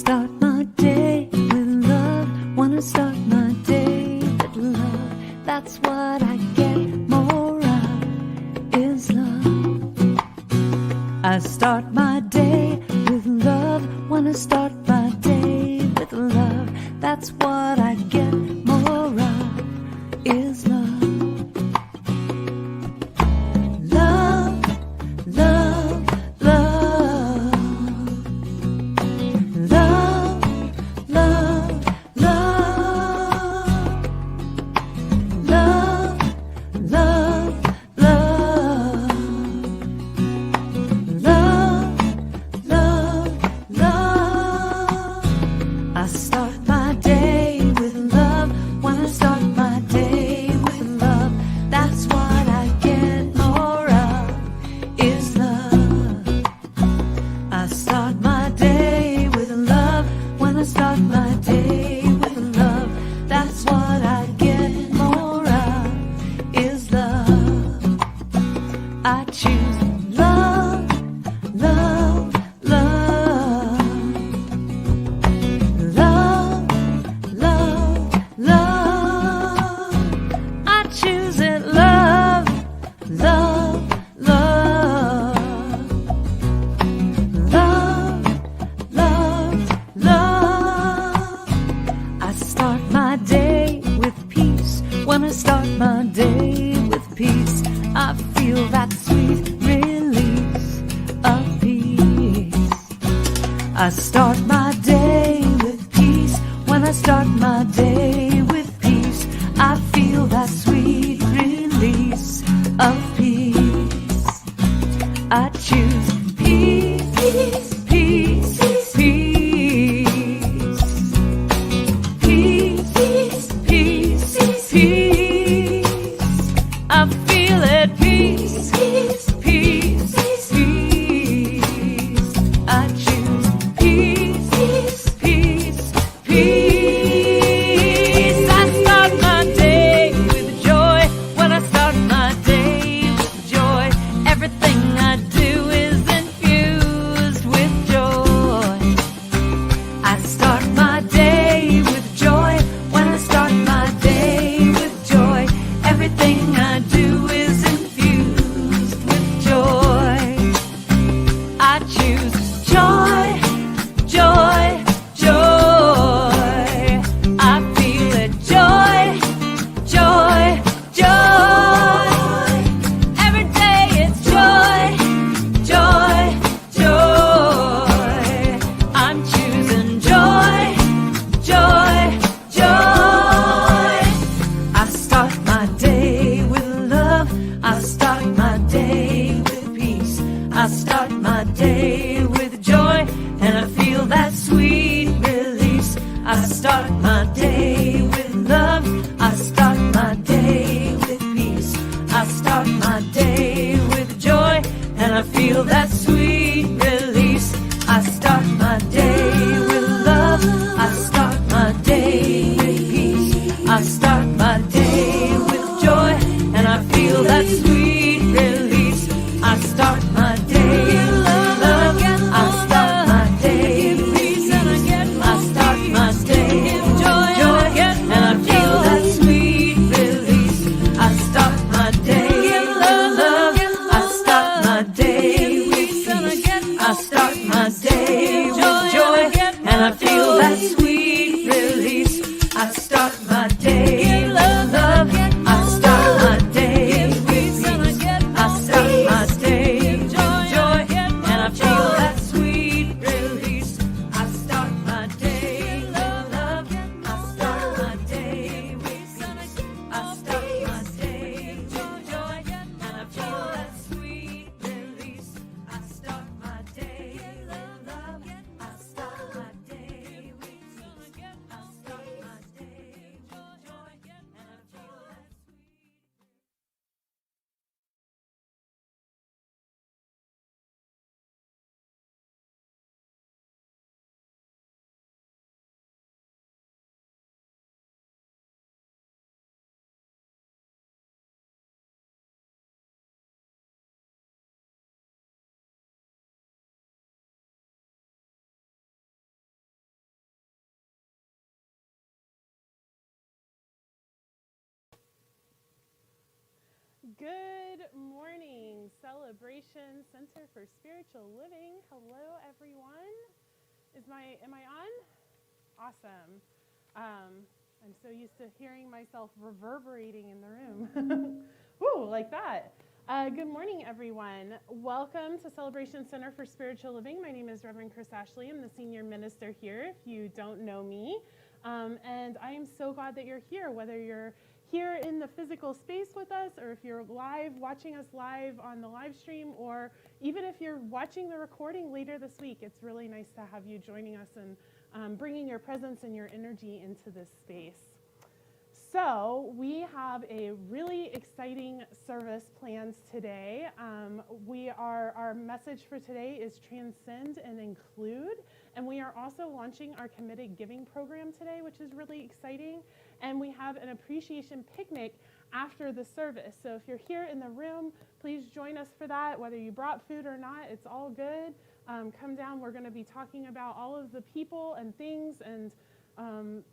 start my day with love. Wanna start my day with love. That's what I get more of, is love. I start my day with love. Wanna start my day with love. That's what I get more of, is love. Love, love, love. Love, love, love. Love, love, love. Love, love, love. I start my day with love. When I start my day with love, that's what I get more of, is love. I start my day with love. When I start my day with love, that's what I get more of, is love. I choose love, love, love. Love, love, love. I choose it, love, love, love. Love, love, love. I start my day with peace. When I start my day with peace, I feel that sweet release of peace. I start my day with peace. When I start my day with peace, I feel that sweet release of peace. I choose peace, peace, peace, peace, peace, peace. I feel it, peace, peace, peace, peace. I choose peace, peace, peace. I start my day with joy. When I start my day with joy, everything I do is infused with joy. I start my day with joy. When I start my day with joy, everything I do is infused with joy. I choose joy, joy, joy. I feel it, joy, joy, joy. Every day it's joy, joy, joy. I'm choosing joy, joy, joy. I start my day with love. I start my day with peace. I start my day with joy, and I feel that sweet release. I start my day with love. I start my day with peace. I start my day with joy, and I feel that sweet release. I start my day with love. I start my day with peace. I start my day with joy, and I feel that sweet release. I start my day with love. I start my day with peace. I start my day with joy, and I feel that sweet release. I start my day with love. I start my day with peace. I start my day with joy, and I feel that sweet release. I start my day with love. I start my day with peace. I start my day with joy, and I feel that sweet release. I start my day with love. I start my day with peace. I start my day with joy, and I feel that sweet release. I start my day with love. I start my day with Good morning, Celebration Center for Spiritual Living. Hello, everyone. Am I on? Awesome. I'm so used to hearing myself reverberating in the room. Woo, like that. Good morning, everyone. Welcome to Celebration Center for Spiritual Living. My name is Reverend Chris Ashley. I'm the senior minister here, if you don't know me. And I am so glad that you're here, whether you're here in the physical space with us, or if you're live, watching us live on the live stream, or even if you're watching the recording later this week. It's really nice to have you joining us and bringing your presence and your energy into this space. So we have a really exciting service planned today. Our message for today is Transcend and Include, and we are also launching our committed giving program today, which is really exciting. And we have an appreciation picnic after the service. So if you're here in the room, please join us for that. Whether you brought food or not, it's all good. Come down. We're going to be talking about all of the people and things and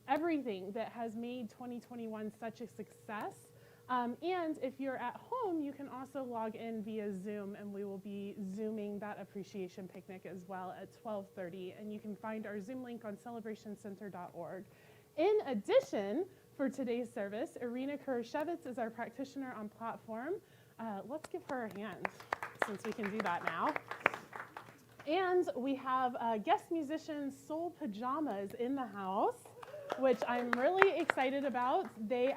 everything that has made 2021 such a success. And if you're at home, you can also log in via Zoom, and we will be Zooming that appreciation picnic as well at 12:30. And you can find our Zoom link on celebrationcenter.org. In addition, for today's service, Irina Kurashevitz is our practitioner on platform. Let's give her a hand, since we can do that now. And we have guest musician Soul Pajamas in the house, which I'm really excited about. They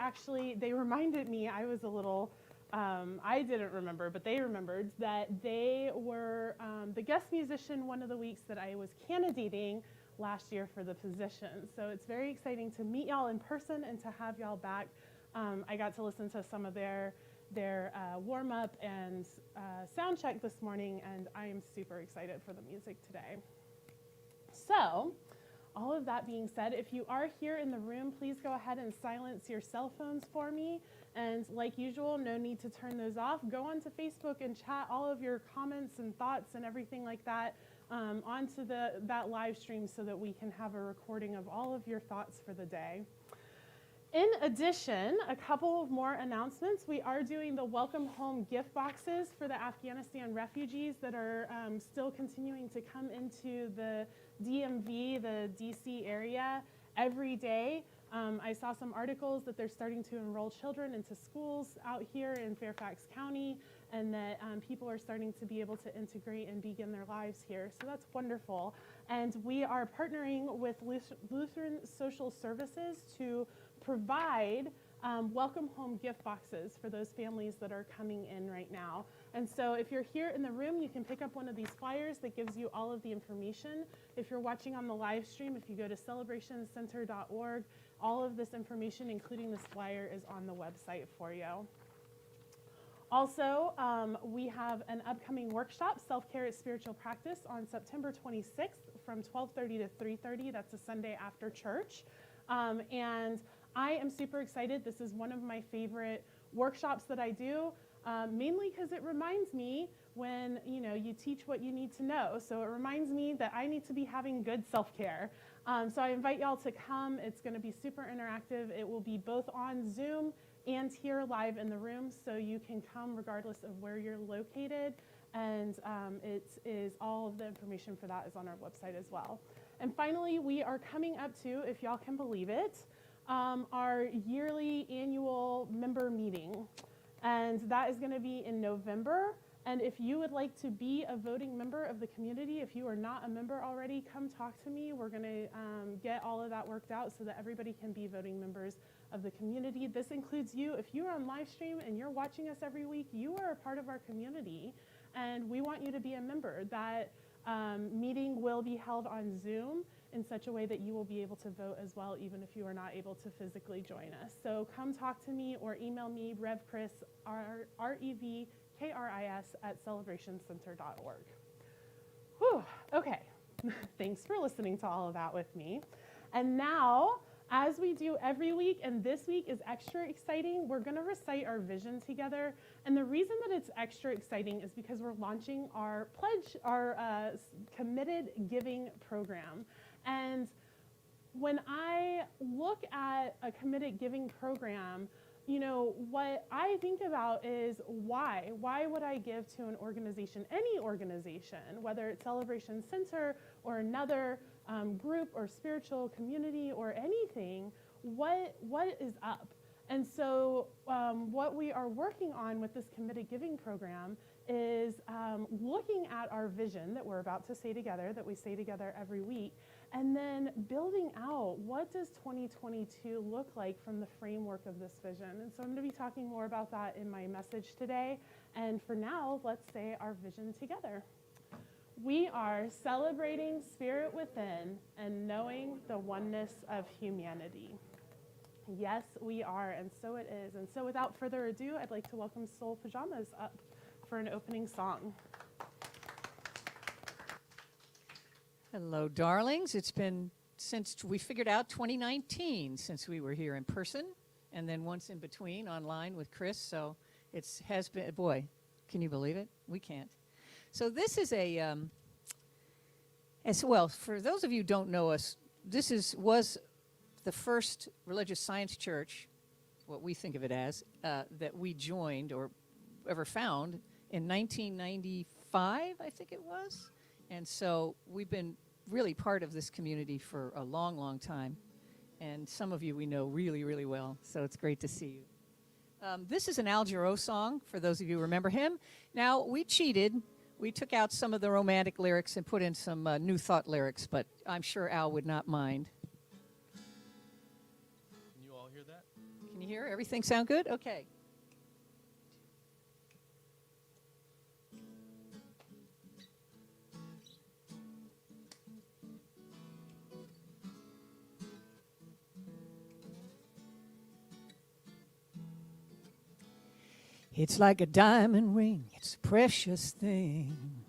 reminded me, I was a little, I didn't remember, but they remembered that they were the guest musician one of the weeks that I was candidating last year for the position. So it's very exciting to meet y'all in person and to have y'all back. I got to listen to some of their warm-up and sound check this morning, and I am super excited for the music today. So, all of that being said, if you are here in the room, please go ahead and silence your cell phones for me. And like usual, no need to turn those off. Go onto Facebook and chat all of your comments and thoughts and everything like that onto that live stream so that we can have a recording of all of your thoughts for the day. In addition, a couple of more announcements. We are doing the welcome home gift boxes for the Afghanistan refugees that are still continuing to come into the DMV, the DC area every day. I saw some articles that they're starting to enroll children into schools out here in Fairfax County, and that people are starting to be able to integrate and begin their lives here. So that's wonderful. And we are partnering with Lutheran Social Services to provide welcome home gift boxes for those families that are coming in right now. And so if you're here in the room, you can pick up one of these flyers that gives you all of the information. If you're watching on the live stream, if you go to celebrationcenter.org, all of this information, including this flyer, is on the website for you. Also, we have an upcoming workshop, Self-Care at Spiritual Practice, on September 26th from 12:30 to 3:30. That's a Sunday after church. And I am super excited. This is one of my favorite workshops that I do, mainly because it reminds me when you teach what you need to know. So it reminds me that I need to be having good self-care. So I invite y'all to come. It's going to be super interactive. It will be both on Zoom and here live in the room, so you can come regardless of where you're located. And it is all of the information for that is on our website as well. And finally, we are coming up to, if y'all can believe it, our yearly annual member meeting. And that is going to be in November. And if you would like to be a voting member of the community, if you are not a member already, come talk to me. We're going to get all of that worked out so that everybody can be voting members of the community. This includes you. If you're on live stream and you're watching us every week, you are a part of our community, and we want you to be a member. That meeting will be held on Zoom in such a way that you will be able to vote as well, even if you are not able to physically join us. So come talk to me or email me, revkris, REVKRIS @celebrationcenter.org. Whew, okay, thanks for listening to all of that with me. And now, as we do every week, and this week is extra exciting, we're going to recite our vision together. And the reason that it's extra exciting is because we're launching our pledge, our committed giving program. And when I look at a committed giving program, what I think about is why. Why would I give to an organization, any organization, whether it's Celebration Center or another group or spiritual community or anything? What is up? And so what we are working on with this committed giving program is looking at our vision that we're about to say together, that we say together every week, and then building out what does 2022 look like from the framework of this vision. And so I'm going to be talking more about that in my message today. And for now, let's say our vision together. We are celebrating spirit within and knowing the oneness of humanity. Yes, we are, and so it is. And so without further ado, I'd like to welcome Soul Pajamas up for an opening song. Hello, darlings. It's been since we figured out 2019 since we were here in person, and then once in between online with Chris. So it has been, boy, can you believe it? We can't. So this is as well, for those of you who don't know us, this was the first religious science church, what we think of it as, that we joined or ever found in 1995, I think it was. And so we've been really part of this community for a long, long time. And some of you we know really, really well. So it's great to see you. This is an Al Jarreau song, for those of you who remember him. Now, we cheated. We took out some of the romantic lyrics and put in some New Thought lyrics, but I'm sure Al would not mind. Can you all hear that? Can you hear? Everything sound good? Okay. It's like a diamond ring, it's a precious thing,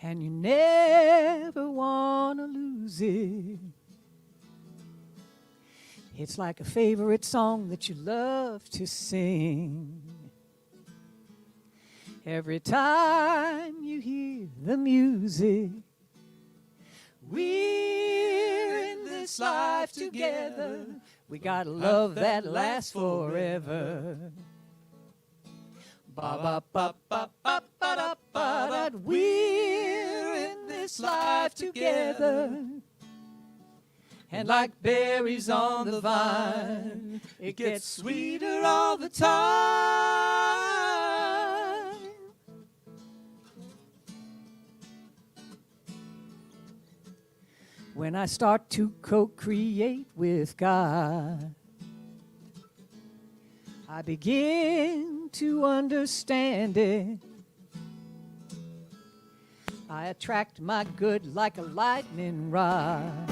and you never want to lose it. It's like a favorite song that you love to sing. Every time you hear the music, we're in this life together. We got a love that lasts forever. Ba ba ba ba ba ba da ba da. We're in this life together. And like berries on the vine, it gets sweeter all the time. When I start to co-create with God, I begin to understand it. I attract my good like a lightning rod.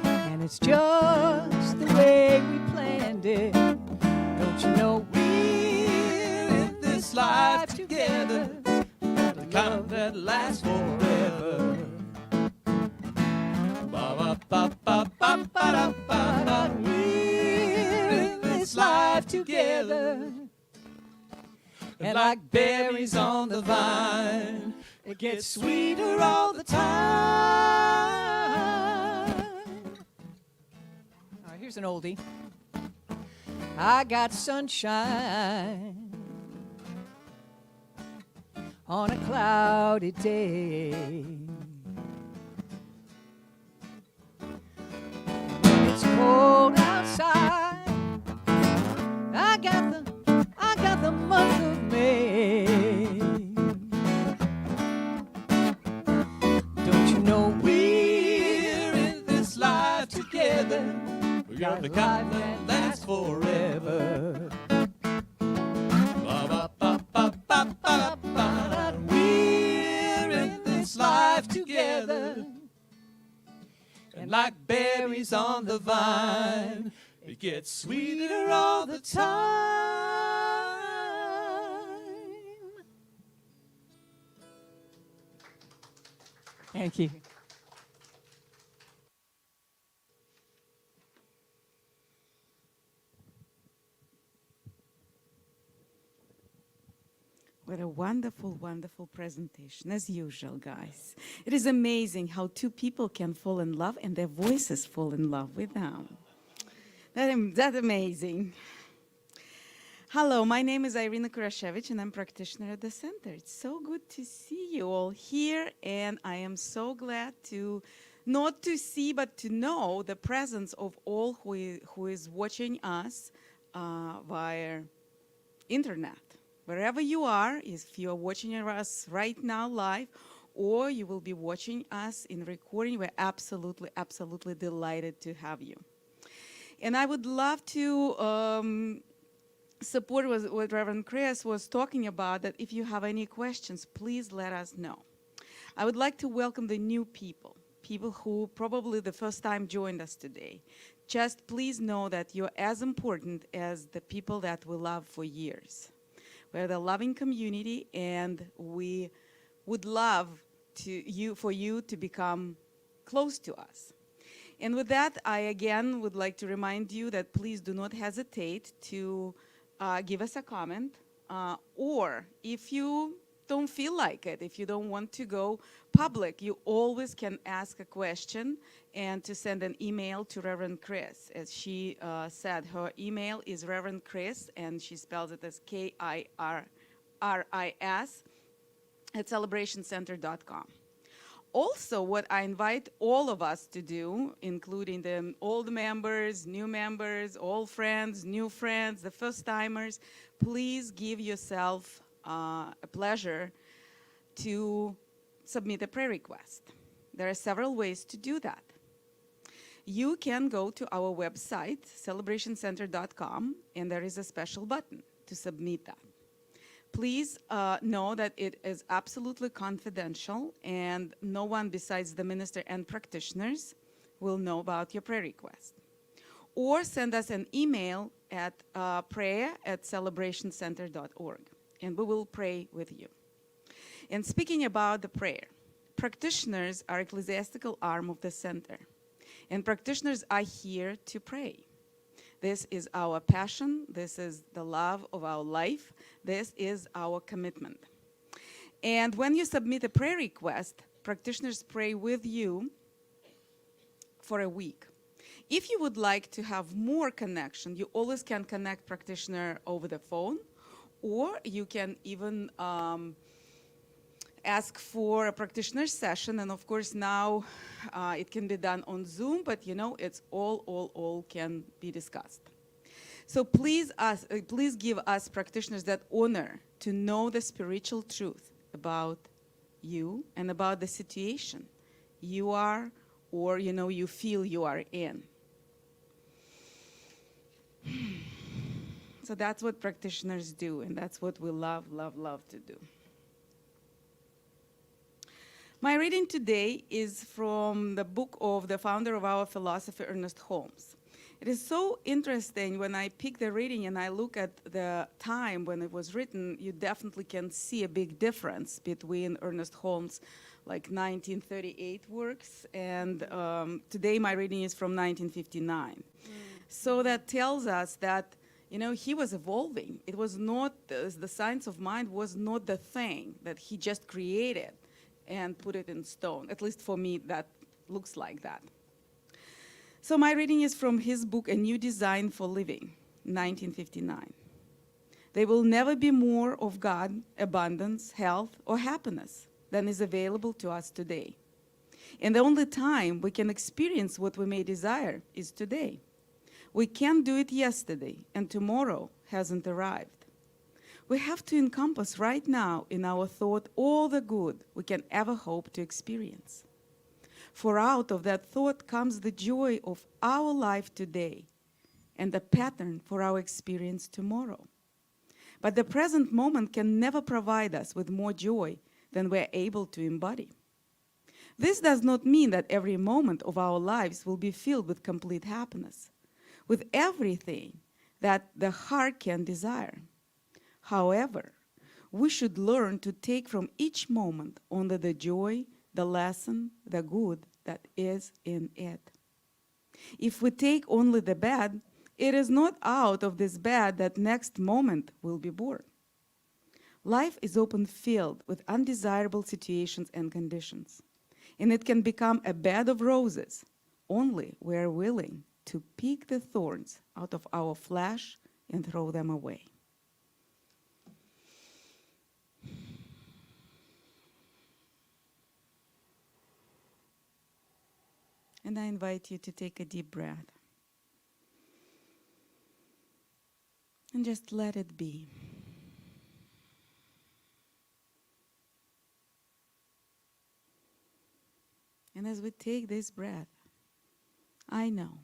And it's just the way we planned it. Don't you know we're in this life together? The kind that lasts forever. We're in this life together, and like berries on the vine, it gets sweeter all the time. All right, here's an oldie. I got sunshine on a cloudy day. Cold outside, I got the month of May. Don't you know we're in this life together? We got the kind that lasts forever. We're in this life together. And like berries on the vine, it gets sweeter all the time. Thank you. What a wonderful, wonderful presentation, as usual, guys. It is amazing how two people can fall in love and their voices fall in love with them. That's amazing. Hello, my name is Irina Kurashevich, and I'm practitioner at the center. It's so good to see you all here, and I am so glad to not to see but to know the presence of all who is watching us via internet. Wherever you are, if you are watching us right now live, or you will be watching us in recording, we're absolutely, absolutely delighted to have you. And I would love to support what Reverend Chris was talking about, that if you have any questions, please let us know. I would like to welcome the new people who probably the first time joined us today. Just please know that you're as important as the people that we love for years. We're the loving community, and we would love for you to become close to us. And with that, I again would like to remind you that please do not hesitate to give us a comment, or if you don't feel like it, if you don't want to go public, you always can ask a question and to send an email to Reverend Chris. As she said, her email is Reverend Chris, and she spells it as KIRRIS @celebrationcenter.com. Also, what I invite all of us to do, including the old members, new members, old friends, new friends, the first-timers, please give yourself a pleasure to submit a prayer request. There are several ways to do that. You can go to our website, celebrationcenter.com, and there is a special button to submit that. Please know that it is absolutely confidential, and no one besides the minister and practitioners will know about your prayer request. Or send us an email at prayer@celebrationcenter.org, and we will pray with you. And speaking about the prayer, practitioners are ecclesiastical arm of the center, and practitioners are here to pray. This is our passion. This is the love of our life. This is our commitment. And when you submit a prayer request, practitioners pray with you for a week. If you would like to have more connection, you always can connect practitioner over the phone, or you can even ask for a practitioner session. And of course now it can be done on Zoom, but you know, it's all can be discussed. So please give us practitioners that honor to know the spiritual truth about you and about the situation you are, or you know, you feel you are in. So that's what practitioners do, and that's what we love to do. My reading today is from the book of the founder of our philosophy, Ernest Holmes. It is so interesting when I pick the reading and I look at the time when it was written, you definitely can see a big difference between Ernest Holmes' like 1938 works, and today my reading is from 1959. So that tells us that, you know, he was evolving. It was not, the science of mind was not the thing that he just created and put it in stone. At least for me, that looks like that. So my reading is from his book, A New Design for Living, 1959. There will never be more of God, abundance, health, or happiness than is available to us today. And the only time we can experience what we may desire is today. We can't do it yesterday, and tomorrow hasn't arrived. We have to encompass right now in our thought all the good we can ever hope to experience. For out of that thought comes the joy of our life today and the pattern for our experience tomorrow. But the present moment can never provide us with more joy than we're able to embody. This does not mean that every moment of our lives will be filled with complete happiness, with everything that the heart can desire. However, we should learn to take from each moment only the joy, the lesson, the good that is in it. If we take only the bad, it is not out of this bad that next moment will be born. Life is often filled with undesirable situations and conditions, and it can become a bed of roses only we are willing to pick the thorns out of our flesh and throw them away. And I invite you to take a deep breath. And just let it be. And as we take this breath, I know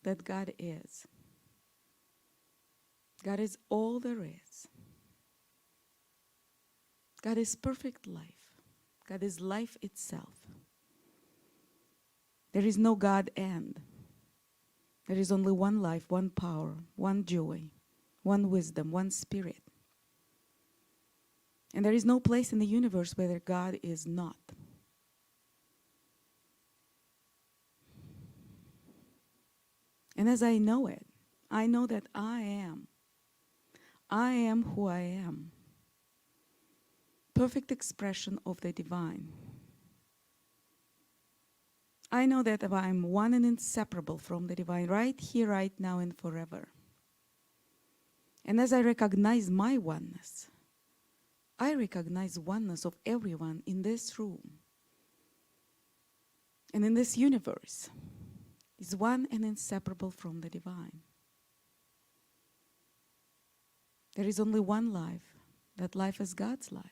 that God is. God is all there is. God is perfect life. God is life itself. There is no God end. There is only one life, one power, one joy, one wisdom, one spirit. And there is no place in the universe where God is not. And as I know it, I know that I am who I am. Perfect expression of the divine. I know that I am one and inseparable from the divine, right here, right now, and forever. And as I recognize my oneness, I recognize oneness of everyone in this room and in this universe is one and inseparable from the divine. There is only one life. That life is God's life.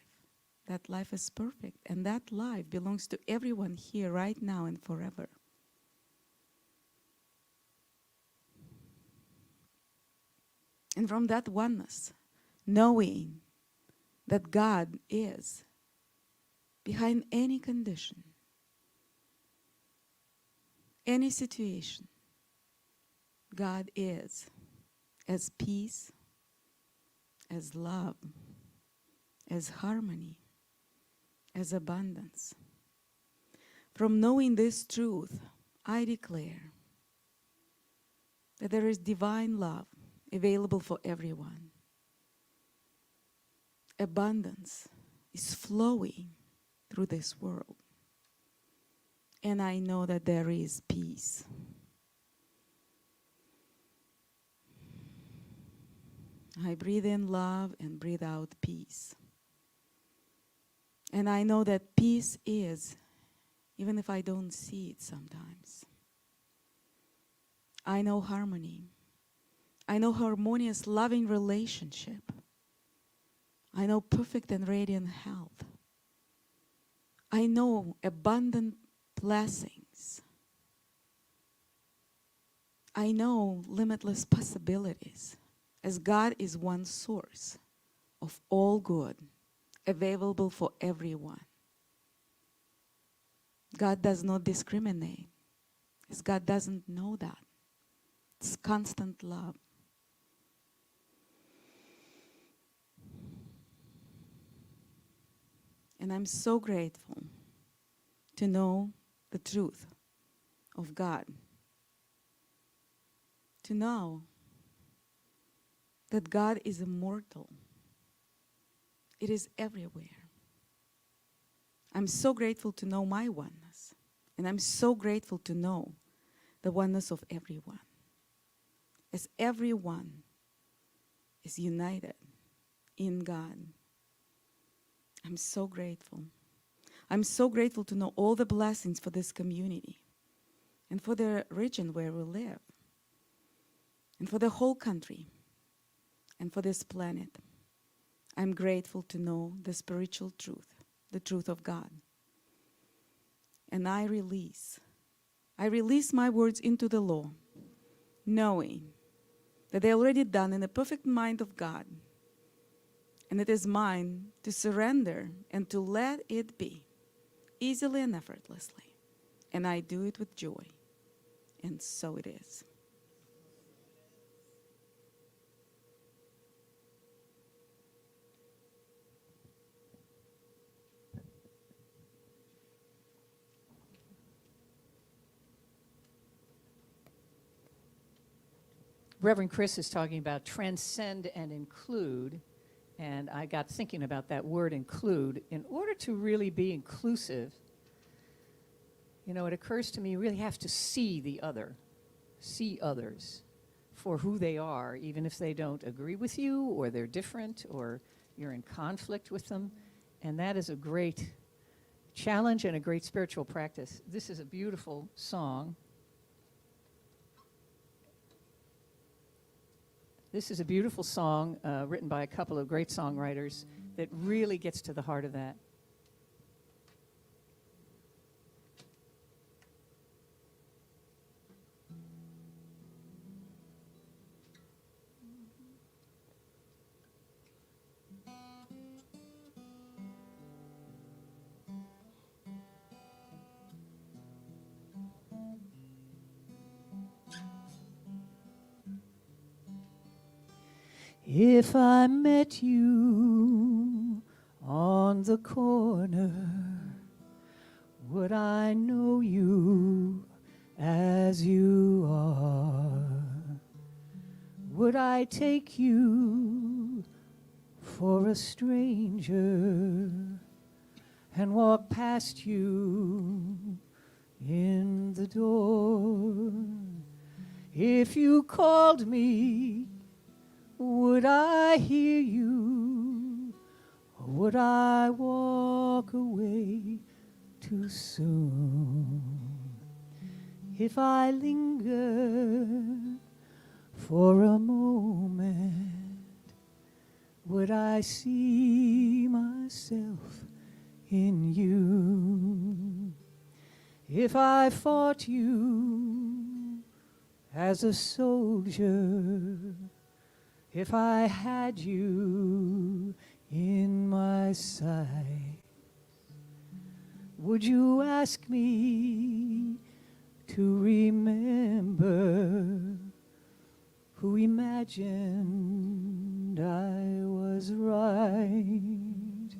That life is perfect. And that life belongs to everyone here right now and forever. And from that oneness, knowing that God is behind any condition, any situation, God is as peace, as love, as harmony, as abundance. From knowing this truth, I declare that there is divine love available for everyone. Abundance is flowing through this world. And I know that there is peace. I breathe in love and breathe out peace. And I know that peace is, even if I don't see it sometimes. I know harmony. I know harmonious, loving relationship. I know perfect and radiant health. I know abundant blessings. I know limitless possibilities, as God is one source of all good, available for everyone. God does not discriminate, as God doesn't know that. It's constant love. And I'm so grateful to know the truth of God. To know that God is immortal. It is everywhere. I'm so grateful to know my oneness. And I'm so grateful to know the oneness of everyone. As everyone is united in God. I'm so grateful. I'm so grateful to know all the blessings for this community and for the region where we live and for the whole country and for this planet. I'm grateful to know the spiritual truth, the truth of God. And I release my words into the law, knowing that they're already done in the perfect mind of God. And it is mine to surrender and to let it be, easily and effortlessly. And I do it with joy. And so it is. Reverend Chris is talking about transcend and include, and I got thinking about that word include. In order to really be inclusive, it occurs to me you really have to see the other. see others for who they are, even if they don't agree with you or they're different or you're in conflict with them. And that is a great challenge and a great spiritual practice. This is a beautiful song. This is a beautiful song written by a couple of great songwriters that really gets to the heart of that. If I met you on the corner, would I know you as you are? Would I take you for a stranger and walk past you in the door? If you called me, would I hear you, or would I walk away too soon? If I lingered for a moment, would I see myself in you? If I fought you as a soldier, if I had you in my sight, would you ask me to remember who imagined I was right?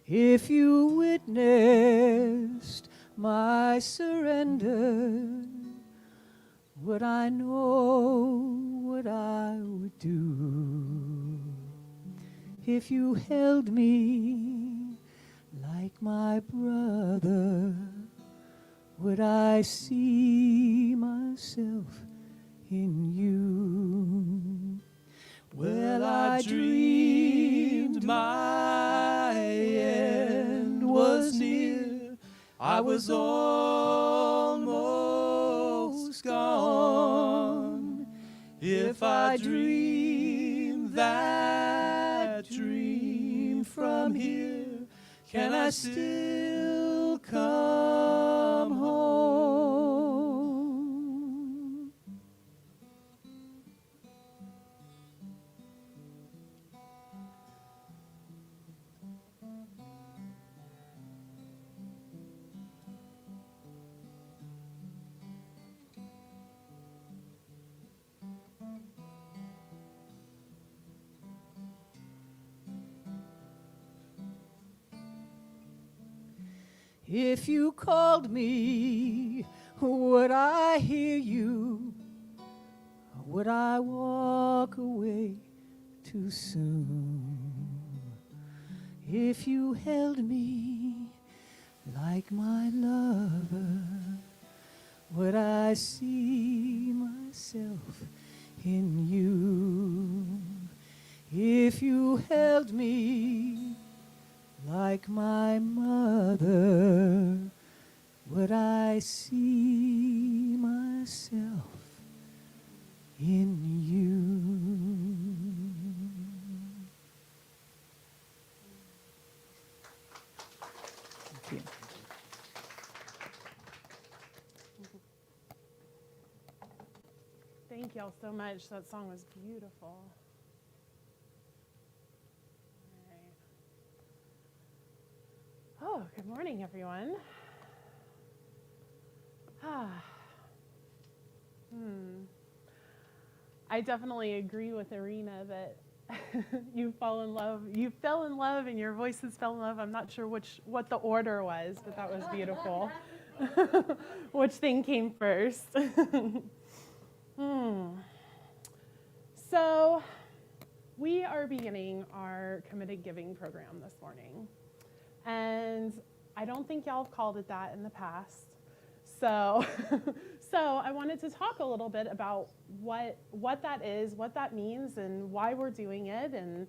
If you witnessed my surrender, would I know what I would do? If you held me like my brother, would I see myself in you? Well, I dreamed my end was near. I was almost gone. If I dream that dream from here, can I still come home? If you called me, would I hear you? Or would I walk away too soon? If you held me like my lover, would I see myself in you? If you held me like my mother, would I see myself in you? Thank you. Thank y'all so much. That song was beautiful. All right. Oh, good morning, everyone. I definitely agree with Irina that you fell in love and your voices fell in love. I'm not sure what the order was, but that was beautiful. Which thing came first? So we are beginning our committed giving program this morning. And I don't think y'all have called it that in the past. So, so I wanted to talk a little bit about what that is, what that means, and why we're doing it, and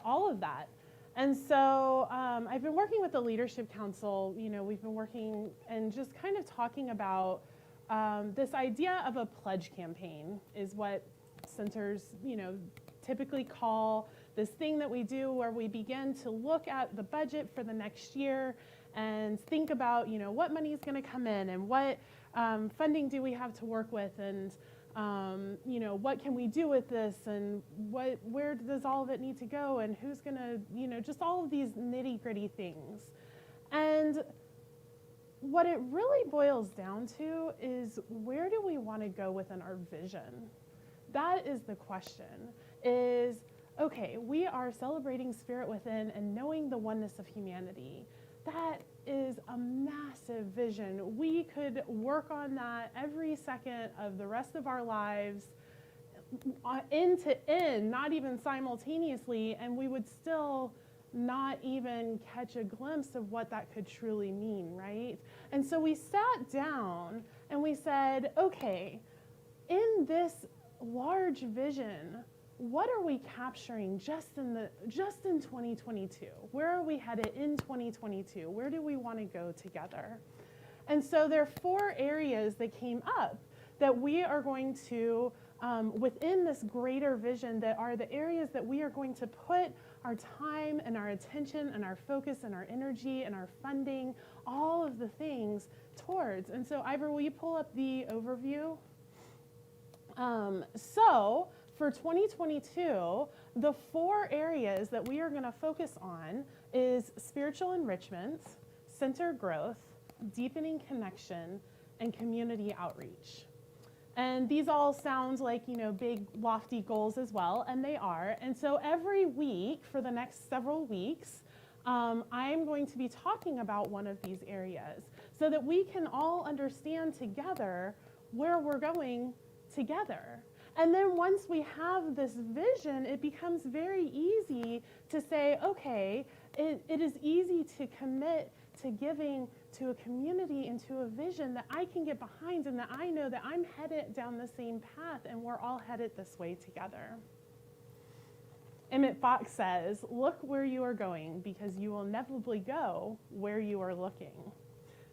all of that. And so I've been working with the Leadership Council. We've been working and just kind of talking about this idea of a pledge campaign is what centers, typically call this thing that we do where we begin to look at the budget for the next year and think about, what money is going to come in and what funding do we have to work with, and what can we do with this, and where does all of it need to go, and who's going to, just all of these nitty-gritty things. And what it really boils down to is, where do we want to go within our vision? That is the question, is, okay, we are celebrating spirit within and knowing the oneness of humanity. That is a massive vision. We could work on that every second of the rest of our lives, end to end, not even simultaneously, and we would still not even catch a glimpse of what that could truly mean, right? And so we sat down and we said, okay, in this large vision, what are we capturing just in 2022? Where are we headed in 2022? Where do we want to go together? And so there are 4 areas that came up that we are going to, within this greater vision, that are the areas that we are going to put our time and our attention and our focus and our energy and our funding, all of the things towards. And so, Ivor, will you pull up the overview? So for 2022, the 4 areas that we are going to focus on is spiritual enrichment, center growth, deepening connection, and community outreach. And these all sound like, big, lofty goals as well, and they are. And so every week for the next several weeks, I'm going to be talking about one of these areas so that we can all understand together where we're going together. And then once we have this vision, it becomes very easy to say, okay, it is easy to commit to giving to a community and to a vision that I can get behind, and that I know that I'm headed down the same path and we're all headed this way together. Emmett Fox says, look where you are going because you will inevitably go where you are looking.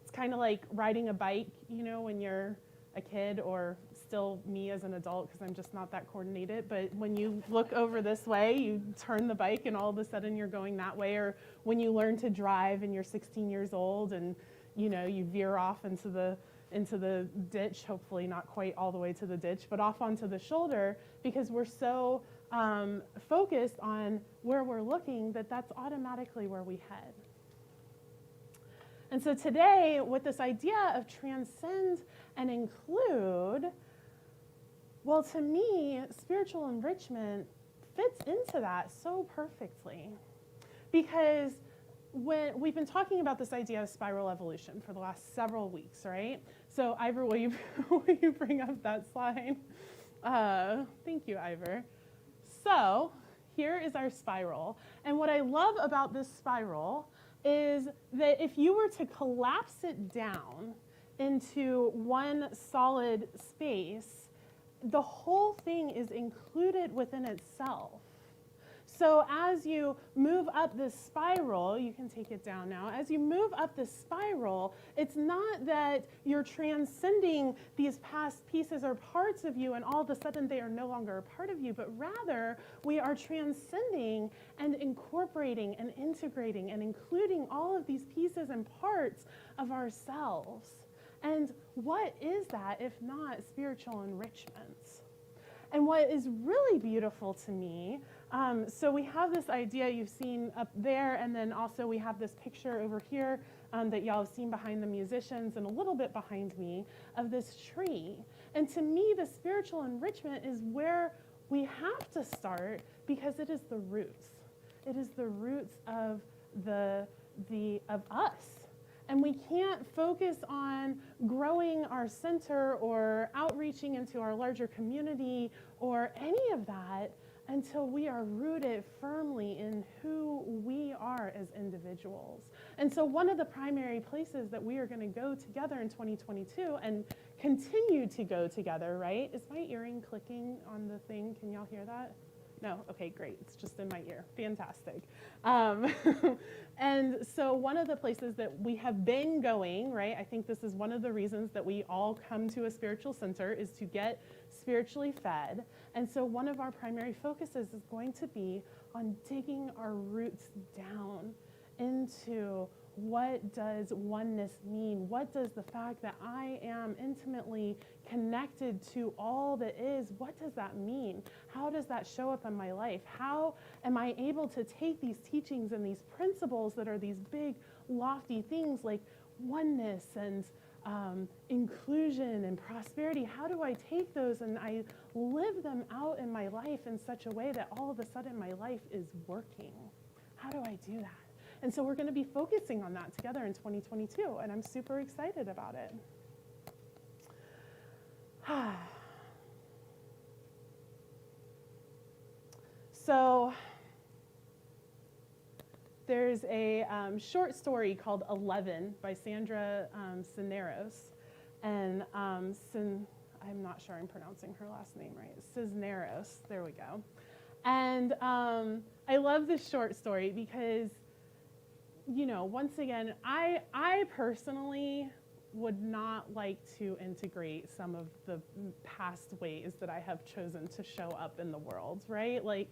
It's kind of like riding a bike, when you're a kid, or still me as an adult because I'm just not that coordinated, but when you look over this way, you turn the bike and all of a sudden you're going that way. Or when you learn to drive and you're 16 years old and you veer off into the ditch, hopefully not quite all the way to the ditch, but off onto the shoulder, because we're so focused on where we're looking that's automatically where we head. And so today, with this idea of transcend and include, well, to me, spiritual enrichment fits into that so perfectly. Because when we've been talking about this idea of spiral evolution for the last several weeks, right? So, Ivor, will you bring up that slide? Thank you, Ivor. So, here is our spiral. And what I love about this spiral is that if you were to collapse it down into one solid space, the whole thing is included within itself. So as you move up this spiral, you can take it down now, as you move up this spiral, it's not that you're transcending these past pieces or parts of you and all of a sudden they are no longer a part of you, but rather we are transcending and incorporating and integrating and including all of these pieces and parts of ourselves. And what is that if not spiritual enrichment? And what is really beautiful to me, so we have this idea you've seen up there, and then also we have this picture over here that y'all have seen behind the musicians and a little bit behind me of this tree. And to me, the spiritual enrichment is where we have to start because it is the roots. It is the roots of of us. And we can't focus on growing our center or outreaching into our larger community or any of that until we are rooted firmly in who we are as individuals. And so one of the primary places that we are going to go together in 2022 and continue to go together, right? Is my earring clicking on the thing? Can y'all hear that? No? Okay, great. It's just in my ear. Fantastic. And so one of the places that we have been going, right? I think this is one of the reasons that we all come to a spiritual center is to get spiritually fed. And so one of our primary focuses is going to be on digging our roots down into what does oneness mean? What does the fact that I am intimately connected to all that is, what does that mean? How does that show up in my life? How am I able to take these teachings and these principles that are these big, lofty things like oneness and inclusion and prosperity? How do I take those and I live them out in my life in such a way that all of a sudden my life is working? How do I do that? And so we're going to be focusing on that together in 2022, and I'm super excited about it. So there's a short story called 11 by Sandra Cisneros, and I'm not sure I'm pronouncing her last name right. Cisneros, there we go. And I love this short story because, you know, once again, I personally would not like to integrate some of the past ways that I have chosen to show up in the world, right? Like,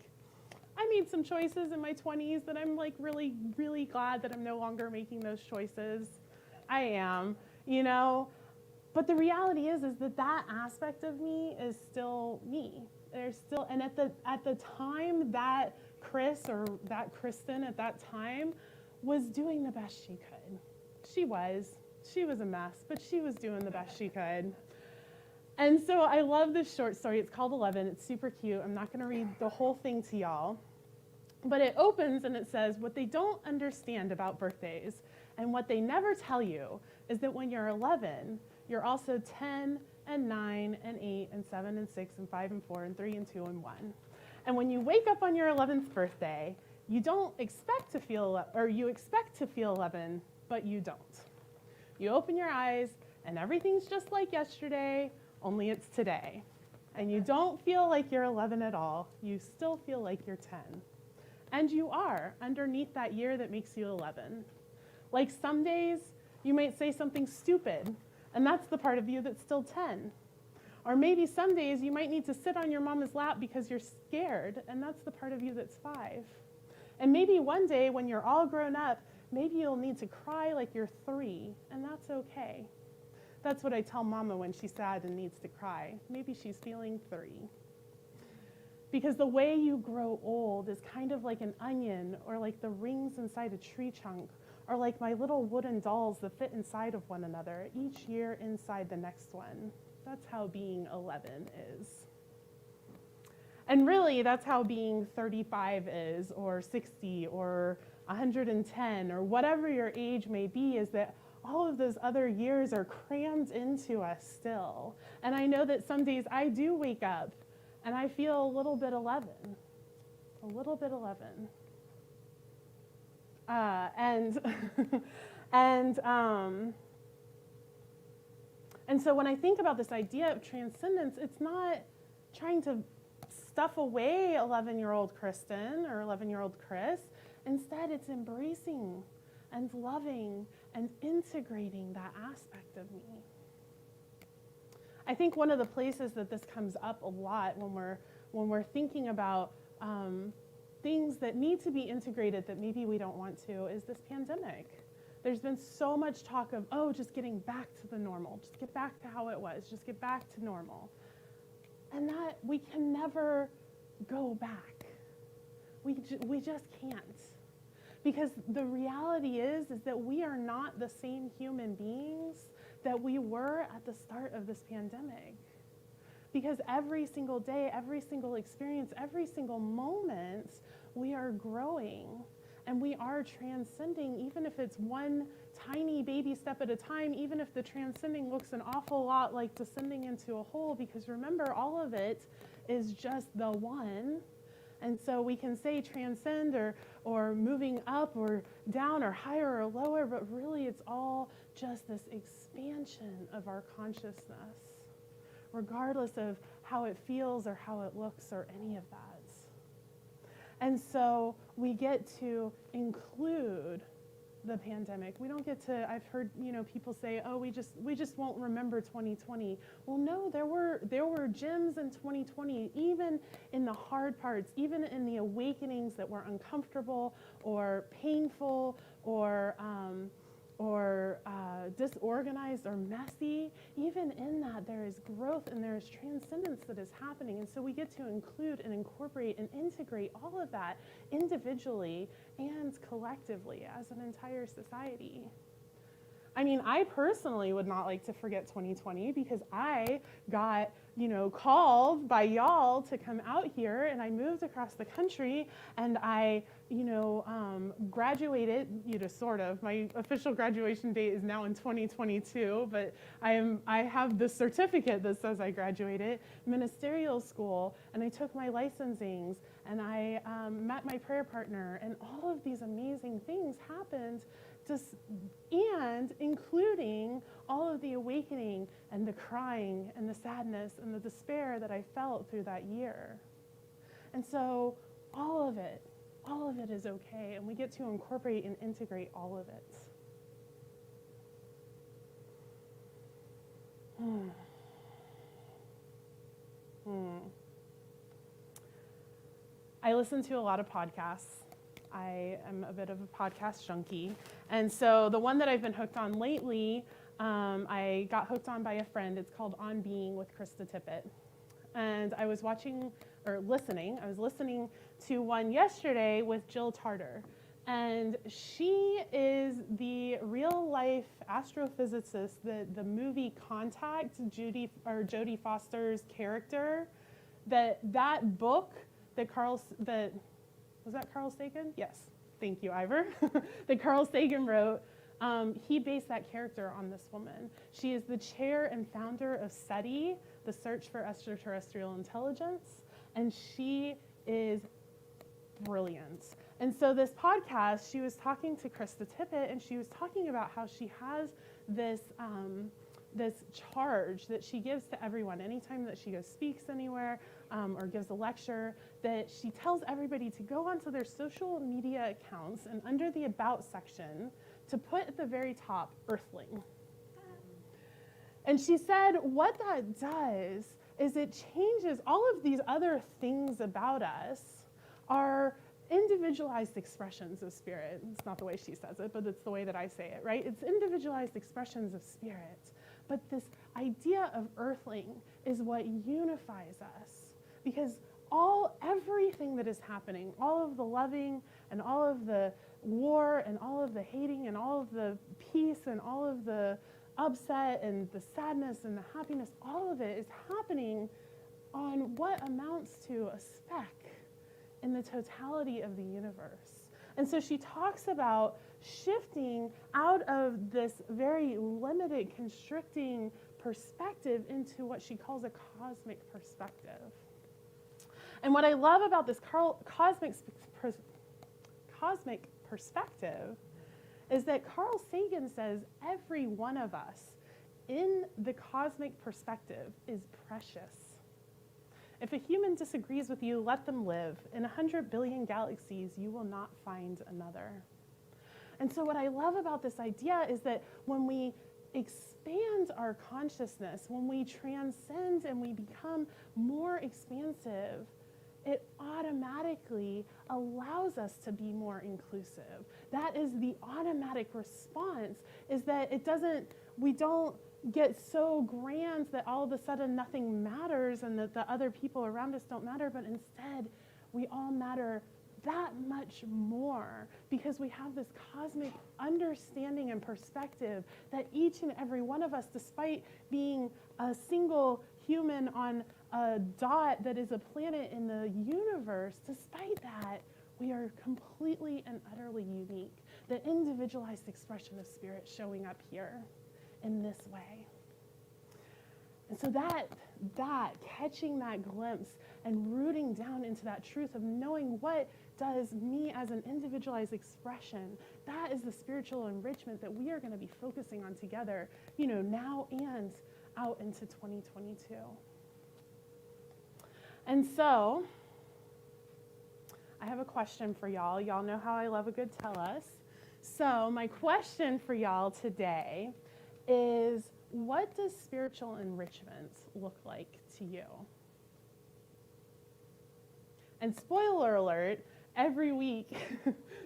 I made some choices in my 20s that I'm like really, really glad that I'm no longer making those choices. I am, you know, but the reality is that aspect of me is still me. There's still, and at the time that Chris or that Kristen at that time was doing the best she could. She was a mess, but she was doing the best she could. And so I love this short story. It's called 11. It's super cute. I'm not going to read the whole thing to y'all. But it opens and it says, what they don't understand about birthdays and what they never tell you is that when you're 11, you're also 10 and 9 and 8 and 7 and 6 and 5 and 4 and 3 and 2 and 1. And when you wake up on your 11th birthday, you don't expect to feel, or you expect to feel 11, but you don't. You open your eyes and everything's just like yesterday, only it's today. And you don't feel like you're 11 at all. You still feel like you're 10. And you are underneath that year that makes you 11. Like some days you might say something stupid, and that's the part of you that's still 10. Or maybe some days you might need to sit on your mama's lap because you're scared, and that's the part of you that's 5. And maybe one day when you're all grown up, maybe you'll need to cry like you're 3, and that's okay. That's what I tell Mama when she's sad and needs to cry. Maybe she's feeling 3. Because the way you grow old is kind of like an onion, or like the rings inside a tree trunk, or like my little wooden dolls that fit inside of one another, each year inside the next one. That's how being 11 is. And really, that's how being 35 is, or 60, or 110, or whatever your age may be, is that all of those other years are crammed into us still. And I know that some days I do wake up and I feel a little bit 11. A little bit 11. And so when I think about this idea of transcendence, it's not trying to stuff away 11-year-old Kristen or 11-year-old Chris. Instead, it's embracing and loving and integrating that aspect of me. I think one of the places that this comes up a lot when we're thinking about things that need to be integrated that maybe we don't want to is this pandemic. There's been so much talk of, just getting back to the normal, just get back to how it was, just get back to normal. And that we can never go back. We just can't. Because the reality is that we are not the same human beings that we were at the start of this pandemic. Because every single day, every single experience, every single moment, we are growing and we are transcending, even if it's one tiny baby step at a time, even if the transcending looks an awful lot like descending into a hole, because remember, all of it is just the one. And so we can say transcend or moving up or down or higher or lower, but really it's all just this expansion of our consciousness, regardless of how it feels or how it looks or any of that. And so we get to include the pandemic. We don't get to, I've heard, people say, oh, we just won't remember 2020. Well, no, there were gems in 2020, even in the hard parts, even in the awakenings that were uncomfortable or painful or disorganized or messy. Even in that, there is growth and there is transcendence that is happening. And so we get to include and incorporate and integrate all of that individually and collectively as an entire society. I mean, I personally would not like to forget 2020 because I got, called by y'all to come out here, and I moved across the country, and I, graduated, sort of. My official graduation date is now in 2022, but I have the certificate that says I graduated, ministerial school, and I took my licensings, and I met my prayer partner, and all of these amazing things happened. And including all of the awakening and the crying and the sadness and the despair that I felt through that year. And so all of it is okay, and we get to incorporate and integrate all of it. I listen to a lot of podcasts. I am a bit of a podcast junkie. And so the one that I've been hooked on lately, I got hooked on by a friend. It's called On Being with Krista Tippett. And I was listening to one yesterday with Jill Tarter. And she is the real life astrophysicist, the movie Contact, Jodie Foster's character, that book that was that Carl Sagan? Yes. Thank you, Ivor. That Carl Sagan wrote. He based that character on this woman. She is the chair and founder of SETI, the Search for Extraterrestrial Intelligence, and she is brilliant. And so this podcast, she was talking to Krista Tippett, and she was talking about how she has this charge that she gives to everyone anytime that she goes speaks anywhere or gives a lecture, that she tells everybody to go onto their social media accounts and under the About section to put at the very top, Earthling. And she said what that does is it changes all of these other things about us are individualized expressions of spirit. It's not the way she says it, but it's the way that I say it, right? It's individualized expressions of spirit. But this idea of Earthling is what unifies us, because everything that is happening, all of the loving and all of the war and all of the hating and all of the peace and all of the upset and the sadness and the happiness, all of it is happening on what amounts to a speck in the totality of the universe. And so she talks about shifting out of this very limited, constricting perspective into what she calls a cosmic perspective. And what I love about this cosmic perspective is that Carl Sagan says every one of us in the cosmic perspective is precious. If a human disagrees with you, let them live. In 100 billion galaxies, you will not find another. And so what I love about this idea is that when we expand our consciousness, when we transcend and we become more expansive, it automatically allows us to be more inclusive. That is the automatic response, is that we don't get so grand that all of a sudden nothing matters and that the other people around us don't matter, but instead we all matter that much more because we have this cosmic understanding and perspective that each and every one of us, despite being a single human on a dot that is a planet in the universe, despite that, we are completely and utterly unique. The individualized expression of spirit showing up here in this way. And so that catching that glimpse and rooting down into that truth of knowing what does me as an individualized expression, that is the spiritual enrichment that we are going to be focusing on together, now and out into 2022. And so, I have a question for y'all. Y'all know how I love a good tell us. So my question for y'all today is, what does spiritual enrichment look like to you? And spoiler alert, every week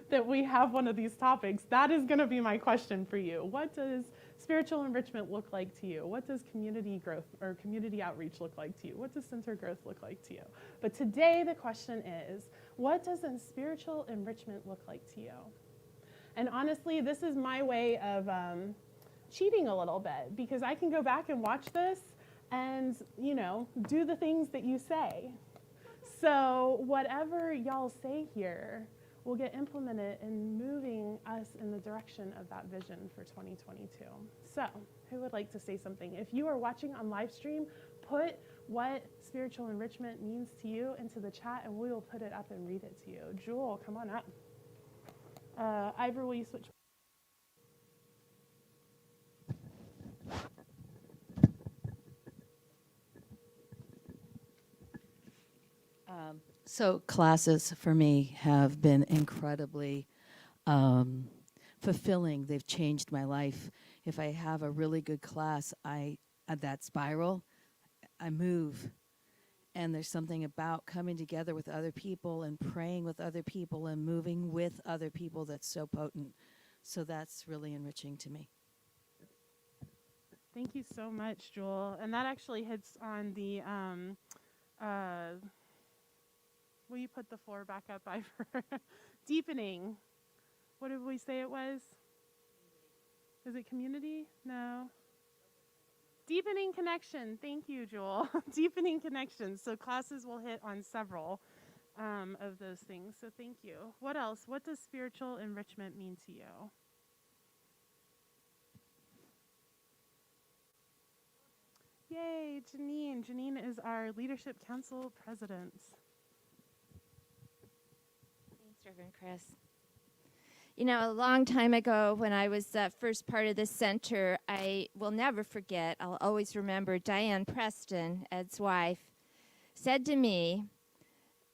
that we have one of these topics, that is going to be my question for you. What does spiritual enrichment look like to you? What does community growth or community outreach look like to you? What does center growth look like to you? But today the question is, what does spiritual enrichment look like to you? And honestly, this is my way of cheating a little bit, because I can go back and watch this and, do the things that you say. So whatever y'all say here will get implemented in moving us in the direction of that vision for 2022. So who would like to say something? If you are watching on live stream, put what spiritual enrichment means to you into the chat, and we will put it up and read it to you. Jewel, come on up. Ivor, will you switch? So classes for me have been incredibly fulfilling. They've changed my life. If I have a really good class, that spiral, I move. And there's something about coming together with other people and praying with other people and moving with other people that's so potent. So that's really enriching to me. Thank you so much, Jewel. And that actually hits on the, will you put the 4 back up, Ivor? Deepening. What did we say it was? Is it community? No. Deepening connection. Thank you, Jewel. Deepening connection. So classes will hit on several of those things. So thank you. What else? What does spiritual enrichment mean to you? Yay, Janine. Janine is our Leadership Council President. Thanks, Reverend Chris. A long time ago when I was first part of the center, I will never forget, I'll always remember Diane Preston, Ed's wife, said to me,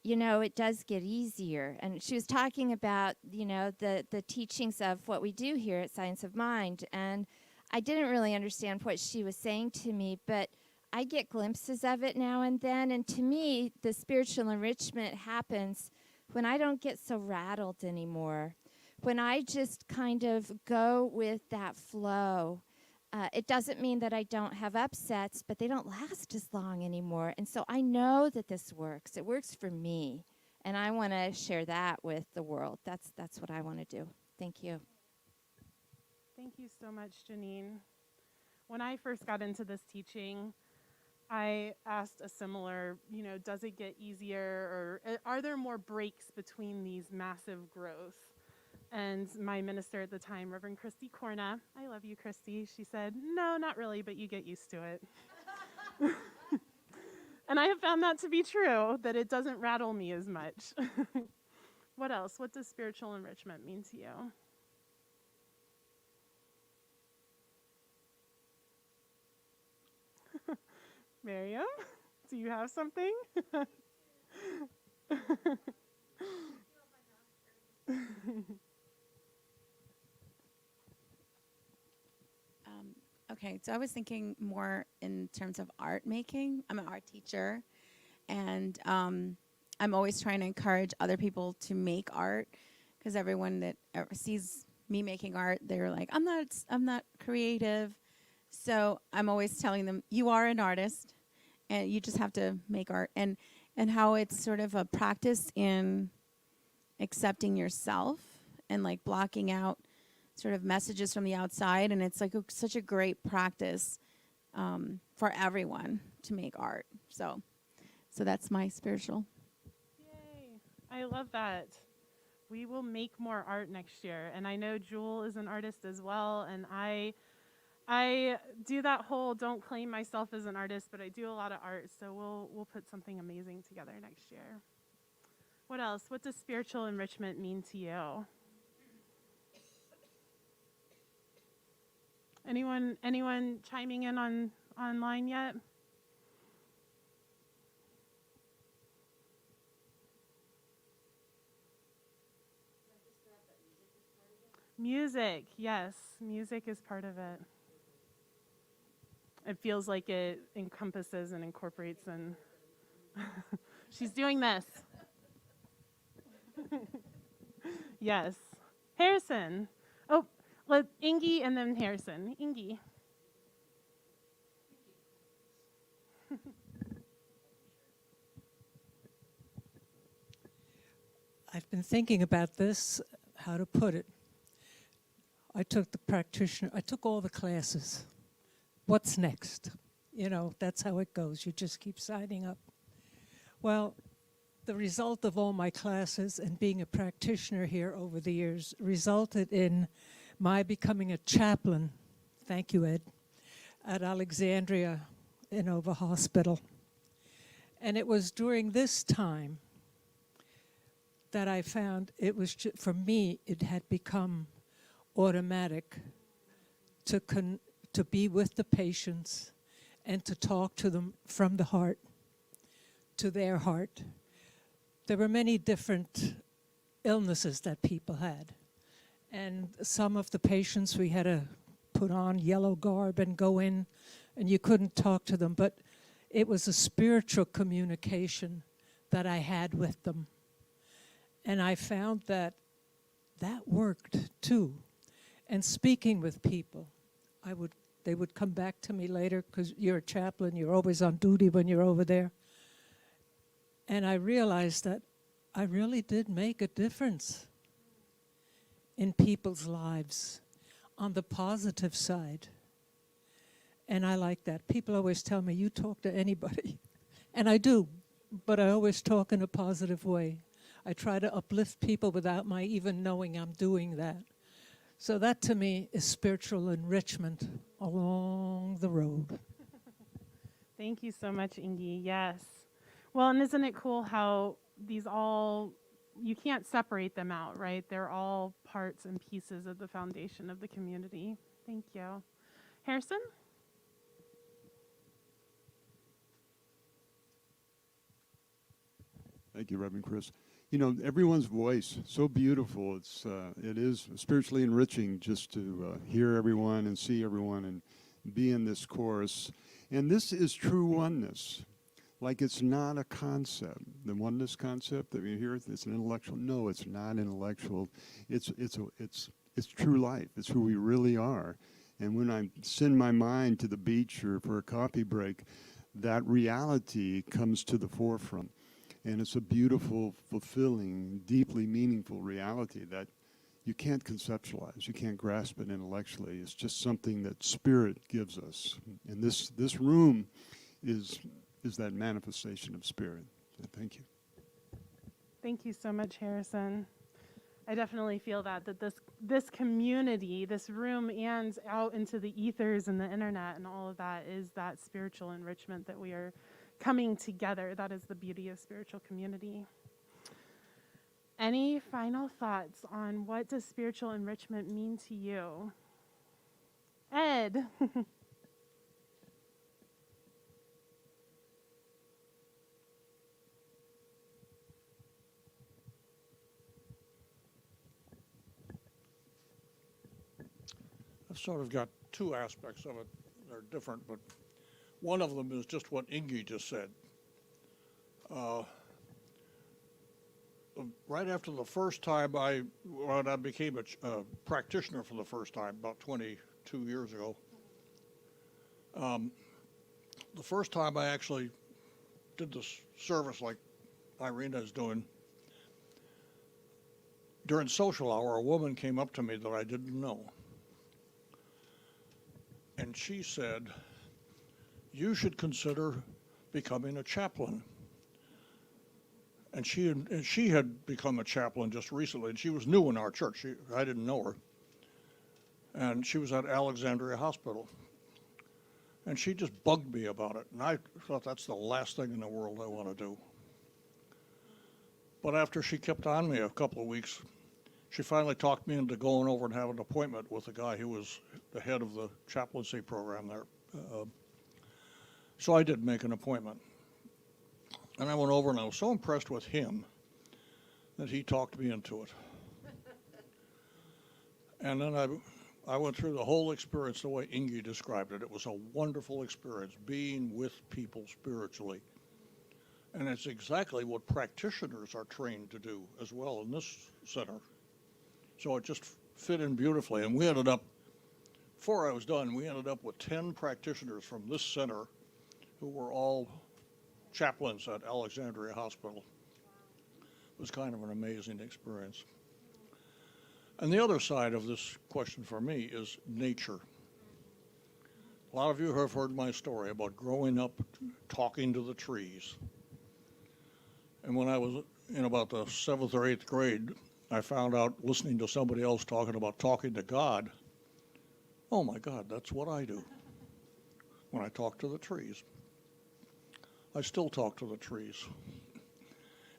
it does get easier. And she was talking about, the teachings of what we do here at Science of Mind. And I didn't really understand what she was saying to me, but I get glimpses of it now and then. And to me, the spiritual enrichment happens when I don't get so rattled anymore. When I just kind of go with that flow. It doesn't mean that I don't have upsets, but they don't last as long anymore. And so I know that this works. It works for me. And I want to share that with the world. That's what I want to do. Thank you. Thank you so much, Janine. When I first got into this teaching, I asked a similar, does it get easier, or are there more breaks between these massive growth? And my minister at the time, Reverend Christy Corna, I love you, Christy, she said, no, not really, but you get used to it. And I have found that to be true, that it doesn't rattle me as much. What else? What does spiritual enrichment mean to you? Miriam, do you have something? Okay, so I was thinking more in terms of art making. I'm an art teacher, and I'm always trying to encourage other people to make art, because everyone that sees me making art, they're like, I'm not creative. So I'm always telling them, you are an artist, and you just have to make art, and how it's sort of a practice in accepting yourself and like blocking out sort of messages from the outside, and it's like such a great practice for everyone to make art. So that's my spiritual. Yay, I love that. We will make more art next year, and I know Jewel is an artist as well, and I I do that whole don't claim myself as an artist, but I do a lot of art, so we'll put something amazing together next year. What else? What does spiritual enrichment mean to you? Anyone chiming in on online yet? Music, yes, music is part of it. It feels like it encompasses and incorporates, and she's doing this. Yes. Harrison. Oh, let Ingy and then Harrison. Ingy. I've been thinking about this, how to put it. I took all the classes. What's next? You know, that's how it goes. You just keep signing up. Well, the result of all my classes and being a practitioner here over the years resulted in my becoming a chaplain, thank you, Ed, at Alexandria Inova Hospital. And it was during this time that I found it was, for me, it had become automatic to be with the patients and to talk to them from the heart to their heart. There were many different illnesses that people had. And some of the patients we had to put on yellow garb and go in, and you couldn't talk to them. But it was a spiritual communication that I had with them. And I found that that worked too. And speaking with people, they would come back to me later, because you're a chaplain, you're always on duty when you're over there. And I realized that I really did make a difference in people's lives on the positive side. And I like that. People always tell me, you talk to anybody. And I do, but I always talk in a positive way. I try to uplift people without my even knowing I'm doing that. So that to me is spiritual enrichment along the road. Thank you so much, Ingy. Yes. Well, and isn't it cool how these all, you can't separate them out, right? They're all parts and pieces of the foundation of the community. Thank you. Harrison? Thank you, Reverend Chris. You know, everyone's voice, so beautiful. It is spiritually enriching just to hear everyone and see everyone and be in this chorus. And this is true oneness. Like, it's not a concept. The oneness concept that we hear, it's an intellectual. No, it's not intellectual. It's true life. It's who we really are. And when I send my mind to the beach or for a coffee break, that reality comes to the forefront. And it's a beautiful, fulfilling, deeply meaningful reality that you can't conceptualize. You can't grasp it intellectually. It's just something that Spirit gives us. And this room is that manifestation of Spirit. So thank you. Thank you so much, Harrison. I definitely feel that this community, this room, and out into the ethers and the internet and all of that is that spiritual enrichment that we are coming together. That is the beauty of spiritual community. Any final thoughts on what does spiritual enrichment mean to you? Ed. I've sort of got two aspects of it. They're different, but one of them is just what Ingy just said. Right after the first time when I became a practitioner for the first time, about 22 years ago, the first time I actually did this service like Irina is doing, during social hour, a woman came up to me that I didn't know. And she said, "You should consider becoming a chaplain." And she had become a chaplain just recently, and she was new in our church. I didn't know her. And she was at Alexandria Hospital. And she just bugged me about it. And I thought that's the last thing in the world I want to do. But after she kept on me a couple of weeks, she finally talked me into going over and having an appointment with the guy who was the head of the chaplaincy program there. So I did make an appointment. And I went over and I was so impressed with him that he talked me into it. And then I went through the whole experience the way Inge described it. It was a wonderful experience, being with people spiritually. And it's exactly what practitioners are trained to do as well in this center. So it just fit in beautifully. And we ended up, before I was done, we ended up with 10 practitioners from this center who were all chaplains at Alexandria Hospital. It was kind of an amazing experience. And the other side of this question for me is nature. A lot of you have heard my story about growing up talking to the trees. And when I was in about the 7th or 8th grade, I found out listening to somebody else talking about talking to God. Oh my God, that's what I do when I talk to the trees. I still talk to the trees.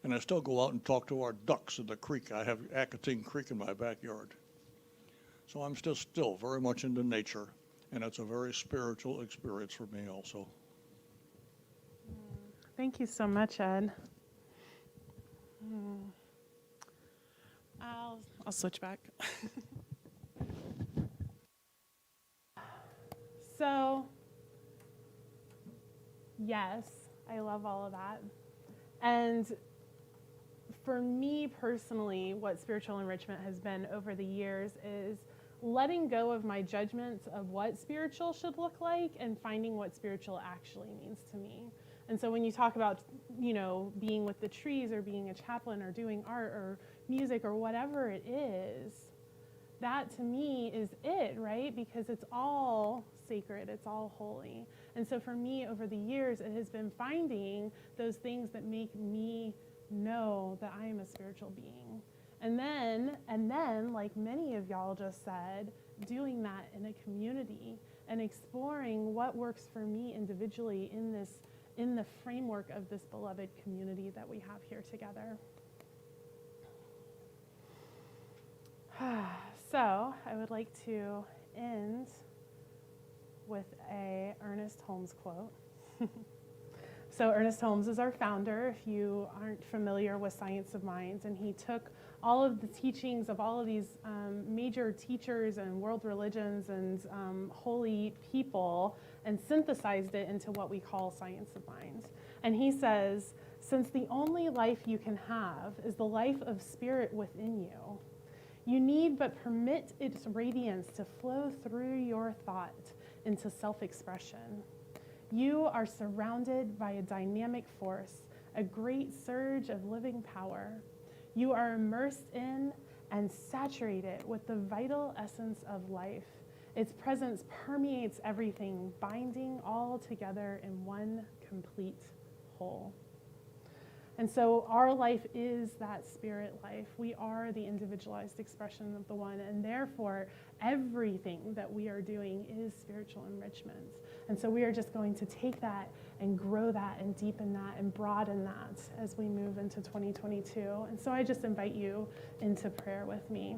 And I still go out and talk to our ducks in the creek. I have Acatine Creek in my backyard. So I'm still very much into nature, and it's a very spiritual experience for me also. Thank you so much, Ed. I'll switch back. So, yes, I love all of that. And for me personally, what spiritual enrichment has been over the years is letting go of my judgments of what spiritual should look like and finding what spiritual actually means to me. And so when you talk about, being with the trees or being a chaplain or doing art or music or whatever it is, that to me is it, right? Because it's all sacred, it's all holy. And so for me over the years, it has been finding those things that make me know that I am a spiritual being. And then, like many of y'all just said, doing that in a community and exploring what works for me individually in the framework of this beloved community that we have here together. So I would like to end with a Ernest Holmes quote. So Ernest Holmes is our founder, if you aren't familiar with Science of Minds, and he took all of the teachings of all of these major teachers and world religions and holy people and synthesized it into what we call Science of Mind. And he says, since the only life you can have is the life of spirit within you, you need but permit its radiance to flow through your thought into self-expression. You are surrounded by a dynamic force, a great surge of living power. You are immersed in and saturated with the vital essence of life. Its presence permeates everything, binding all together in one complete whole. And so our life is that spirit life. We are the individualized expression of the one, and therefore everything that we are doing is spiritual enrichment. And so we are just going to take that and grow that and deepen that and broaden that as we move into 2022. And so I just invite you into prayer with me.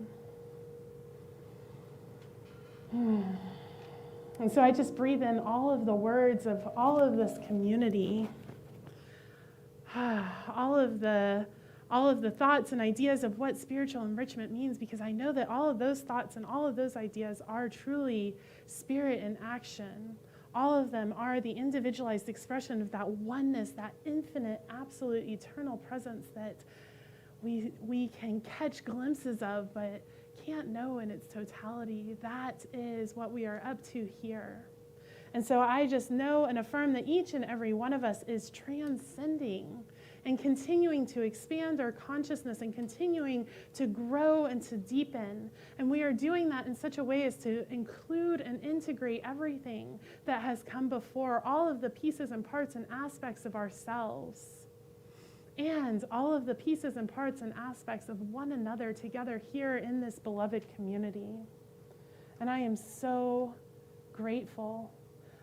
And so I just breathe in all of the words of all of this community. All of the thoughts and ideas of what spiritual enrichment means, because I know that all of those thoughts and all of those ideas are truly spirit in action. All of them are the individualized expression of that oneness, that infinite, absolute, eternal presence that we can catch glimpses of but can't know in its totality. That is what we are up to here. And so I just know and affirm that each and every one of us is transcending and continuing to expand our consciousness and continuing to grow and to deepen. And we are doing that in such a way as to include and integrate everything that has come before, all of the pieces and parts and aspects of ourselves, and all of the pieces and parts and aspects of one another together here in this beloved community. And I am so grateful.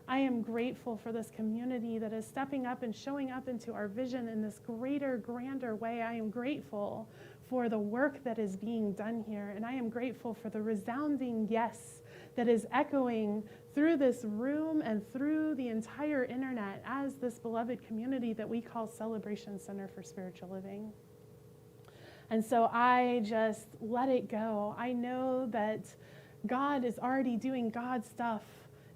I am grateful for this community that is stepping up and showing up into our vision in this greater, grander way. I am grateful for the work that is being done here. And I am grateful for the resounding yes that is echoing through this room and through the entire internet as this beloved community that we call Celebration Center for Spiritual Living. And so I just let it go. I know that God is already doing God stuff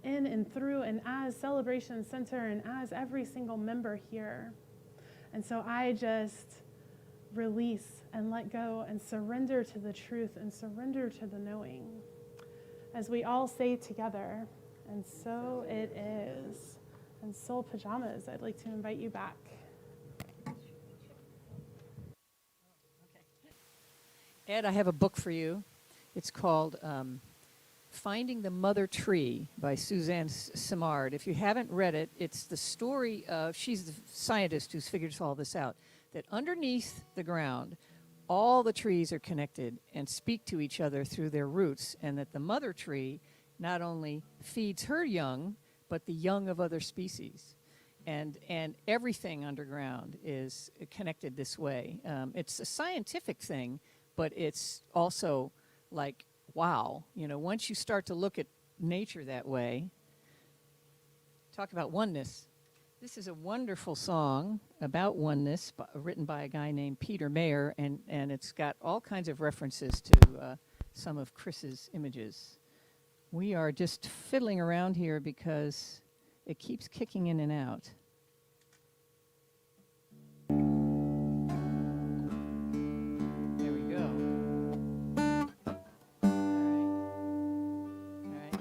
in and through and as Celebration Center and as every single member here. And so I just release and let go and surrender to the truth and surrender to the knowing. As we all say together, and so it is. And Soul Pajamas, I'd like to invite you back. Ed, I have a book for you. It's called Finding the Mother Tree by Suzanne Simard. If you haven't read it, it's the story of, she's the scientist who's figured all this out, that underneath the ground, all the trees are connected and speak to each other through their roots, and that the mother tree not only feeds her young, but the young of other species. And everything underground is connected this way. It's a scientific thing, but it's also like, wow, you know, once you start to look at nature that way, talk about oneness. This is a wonderful song about oneness written by a guy named Peter Mayer, and it's got all kinds of references to some of Chris's images. We are just fiddling around here because it keeps kicking in and out. There we go. All right.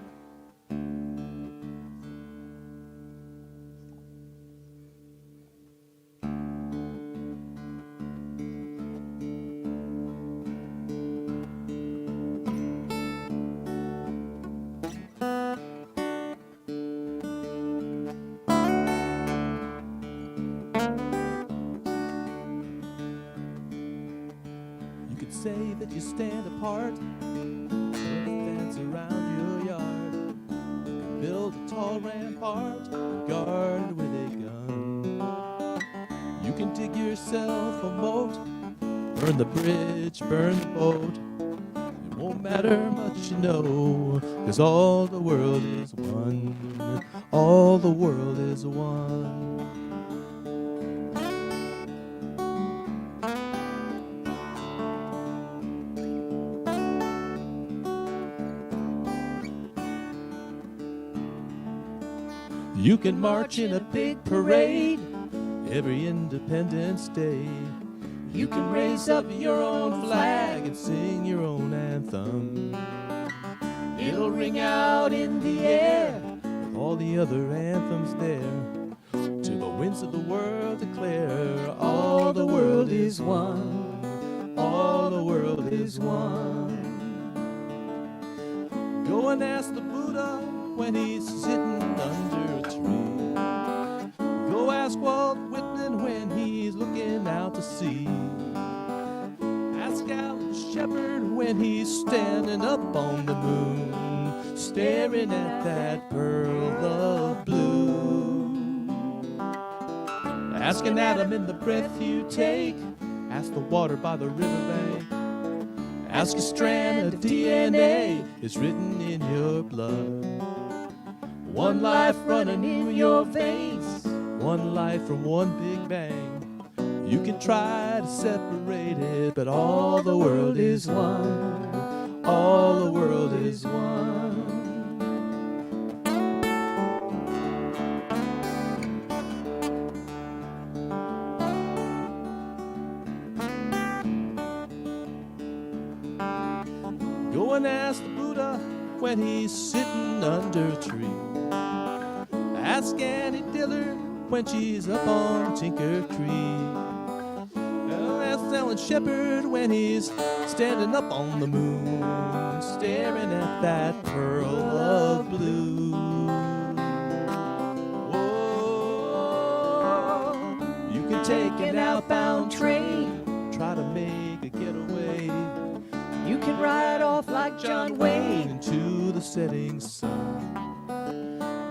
You could say that you stand apart, put a fence around your yard, build a tall rampart, guard it with a gun. You can dig yourself a moat, burn the bridge, burn the boat. It won't matter much, you know, 'cause all the world is one. All the world is one. You can march in a big parade every Independence Day. You can raise up your own flag and sing your own anthem. It'll ring out in the air with all the other anthems there. To the winds of the world declare, all the world is one. All the world is one. Go and ask the Buddha when he's sitting under a tree. Go ask Walt Whitman when he's looking out to sea. Ask Alan Shepard when he's standing up on the moon, staring at that pearl of blue. Ask an atom in the breath you take. Ask the water by the riverbank. Ask a strand of DNA is written in your blood. One life running in your veins, one life from one big bang. You can try to separate it, but all the world is one. All the world is one. Go and ask the Buddha when he's sitting under a tree. Ask Annie Dillard when she's up on Tinker Creek. Ask Alan Shepard when he's standing up on the moon, staring at that pearl of blue. Whoa. You can take an outbound train, try to make a getaway. You can ride off like like John Wayne. Into the setting sun.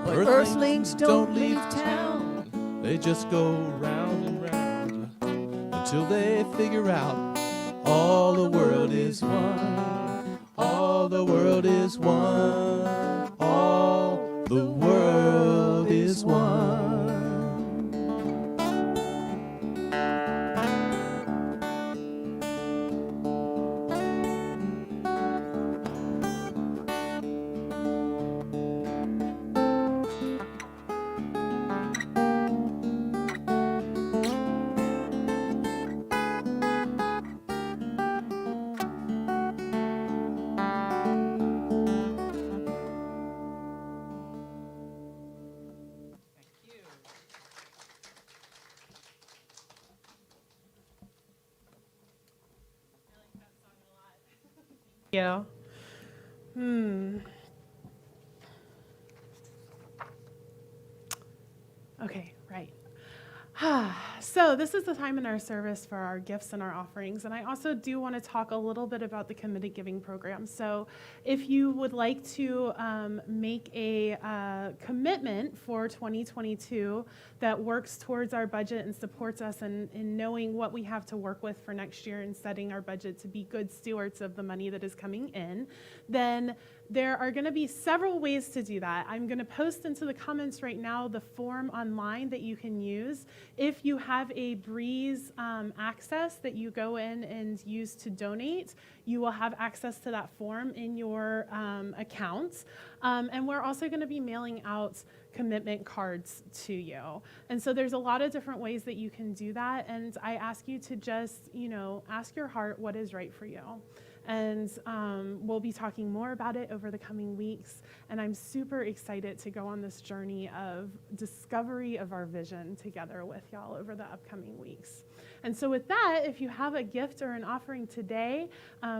But earthlings don't leave town. They just go round and round until they figure out all the world is one. All the world is one. All the world is one. You. Okay, right. So this is the time in our service for our gifts and our offerings, and I also do want to talk a little bit about the committed giving program. So if you would like to make a commitment for 2022 that works towards our budget and supports us in knowing what we have to work with for next year and setting our budget to be good stewards of the money that is coming in, then there are going to be several ways to do that. I'm going to post into the comments right now the form online that you can use. If you have a Breeze access that you go in and use to donate, you will have access to that form in your account. And we're also going to be mailing out commitment cards to you. And so there's a lot of different ways that you can do that. And I ask you to just, ask your heart what is right for you. And we'll be talking more about it over the coming weeks. And I'm super excited to go on this journey of discovery of our vision together with y'all over the upcoming weeks. And so with that, if you have a gift or an offering today,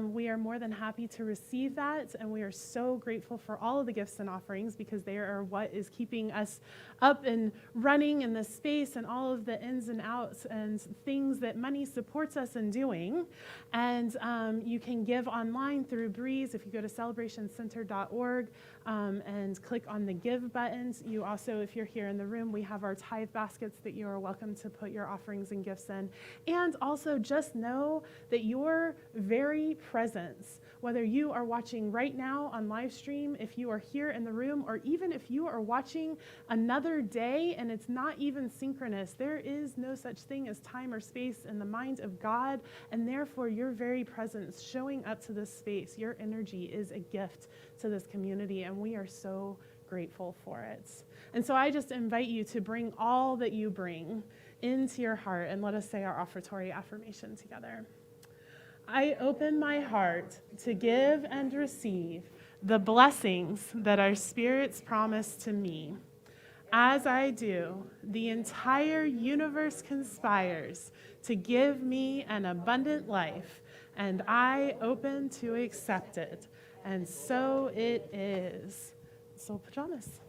we are more than happy to receive that. And we are so grateful for all of the gifts and offerings because they are what is keeping us up and running in this space and all of the ins and outs and things that money supports us in doing. And you can give online through Breeze. If you go to celebrationcenter.org and click on the give buttons. You also, if you're here in the room, we have our tithe baskets that you are welcome to put your offerings and gifts in. And also just know that your very presence, whether you are watching right now on live stream, if you are here in the room, or even if you are watching another day and it's not even synchronous, there is no such thing as time or space in the mind of God, and therefore your very presence showing up to this space, your energy is a gift to this community, and we are so grateful for it. And so I just invite you to bring all that you bring into your heart, and let us say our offertory affirmation together. I open my heart to give and receive the blessings that our spirits promise to me. As I do, the entire universe conspires to give me an abundant life, and I open to accept it. And so it is. Soul pajamas.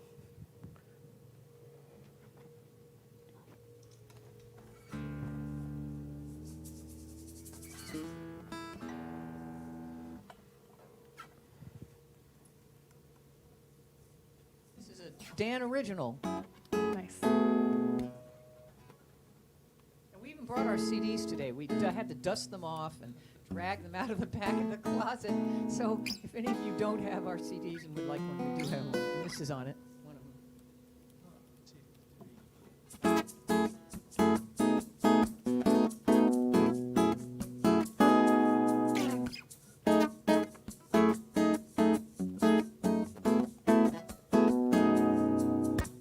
This is a Dan original. Nice. And we even brought our CDs today. We had to dust them off and drag them out of the back of the closet. So if any of you don't have our CDs and would like one, we do have one. And this is on it. One of them.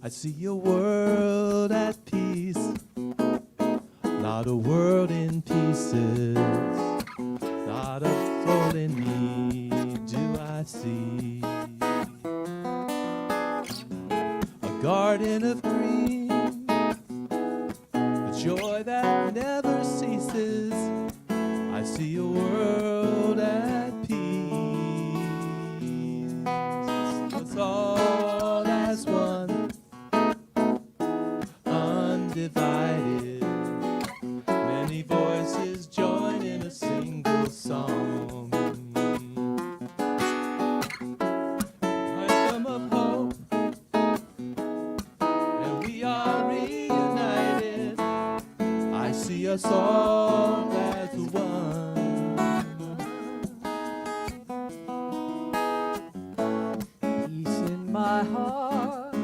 I see a world at peace, not a world in pieces, not a soul in me do I see. A garden of green, a joy that never ceases. I see a world at peace. It's all as one, undivided. Many voices join in a single song. us all as one. Peace in my heart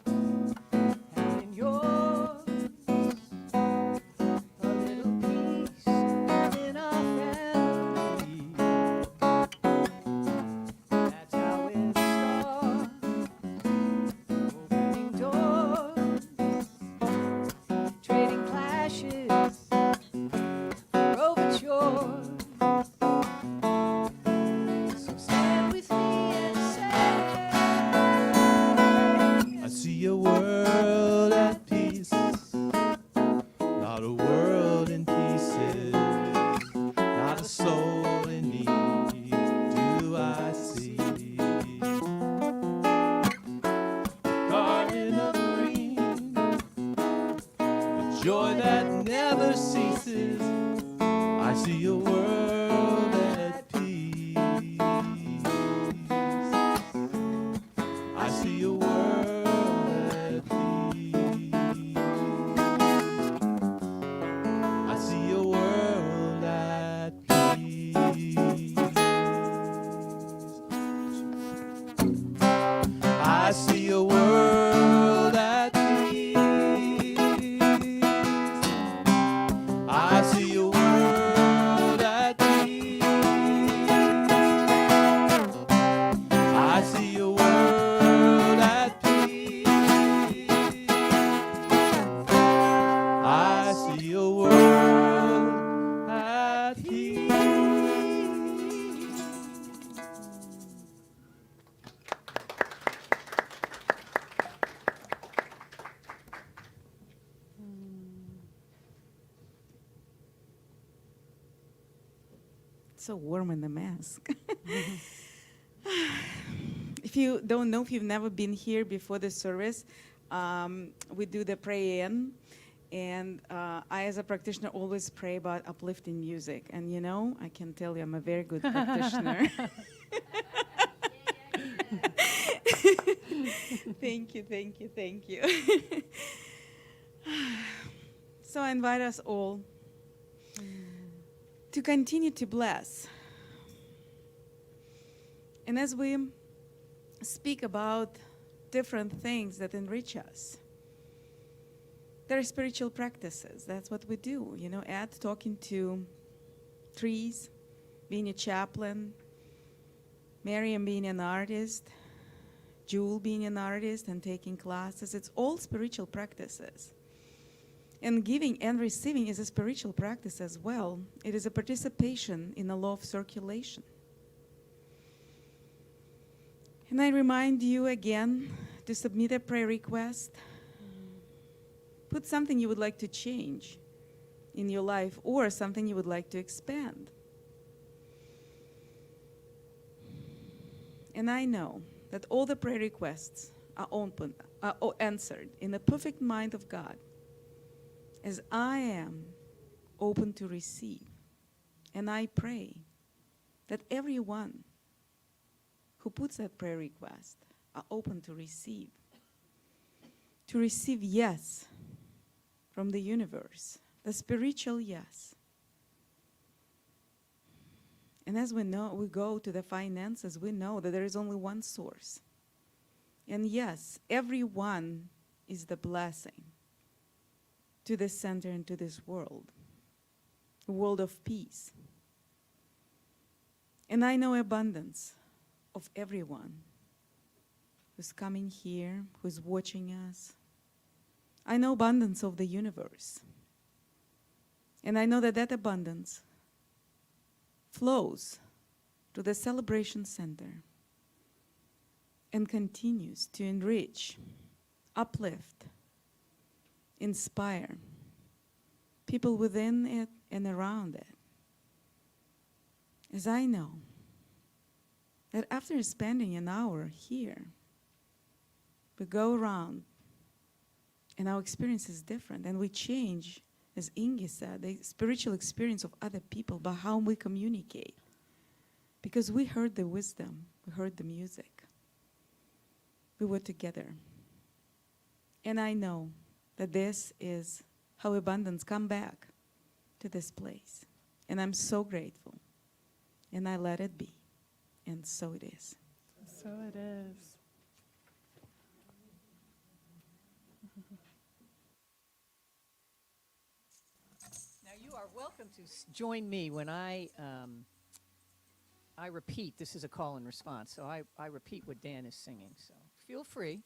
and in yours. A little peace in our family. That's how it starts. Opening doors, trading clashes for overtures. So stand with me and say, I see a world at peace, not a world in pieces, not a soul in need do I see. Garden of green, a joy that never ceases. I see a world at peace. I see a world at peace. I see a world at peace. I see a world at peace. I see a world at peace. I see a world at peace. I see a world at peace. It's so warm in the mask. If you don't know, if you've never been here before the service, we do the pray-in. And I, as a practitioner, always pray about uplifting music. And you know, I can tell you I'm a very good practitioner. Thank you, thank you, thank you. So I invite us all to continue to bless. And as we speak about different things that enrich us, there are spiritual practices. That's what we do. You know, Ed talking to trees, being a chaplain, Miriam being an artist, Jewel being an artist and taking classes. It's all spiritual practices. And giving and receiving is a spiritual practice as well. It is a participation in the law of circulation. And I remind you again to submit a prayer request. Put something you would like to change in your life or something you would like to expand. And I know that all the prayer requests are open, are answered in the perfect mind of God, as I am open to receive. And I pray that everyone who puts that prayer request are open to receive yes from the universe, the spiritual yes. And as we know, we go to the finances, we know that there is only one source. And yes, everyone is the blessing to this center and to this world, a world of peace. And I know abundance of everyone who's coming here, who's watching us. I know abundance of the universe. And I know that that abundance flows to the celebration center and continues to enrich, uplift, inspire people within it and around it. As I know that after spending an hour here, we go around and our experience is different and we change, as Ingi said, the spiritual experience of other people by how we communicate. Because we heard the wisdom, we heard the music. We were together. And I know that this is how abundance come back to this place. And I'm so grateful. And I let it be. And so it is. So it is. Now you are welcome to join me when I repeat. This is a call and response, so I repeat what Dan is singing. So feel free.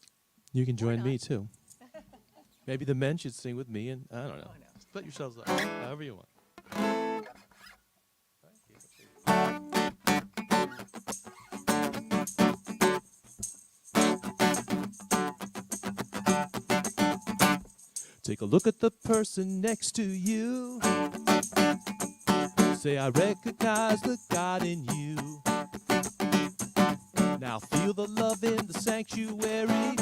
You can join not? me too. Maybe the men should sing with me, and I don't know. Oh, no. Split yourselves up, however you want. Take a look at the person next to you. Say, I recognize the God in you. Now feel the love in the sanctuary.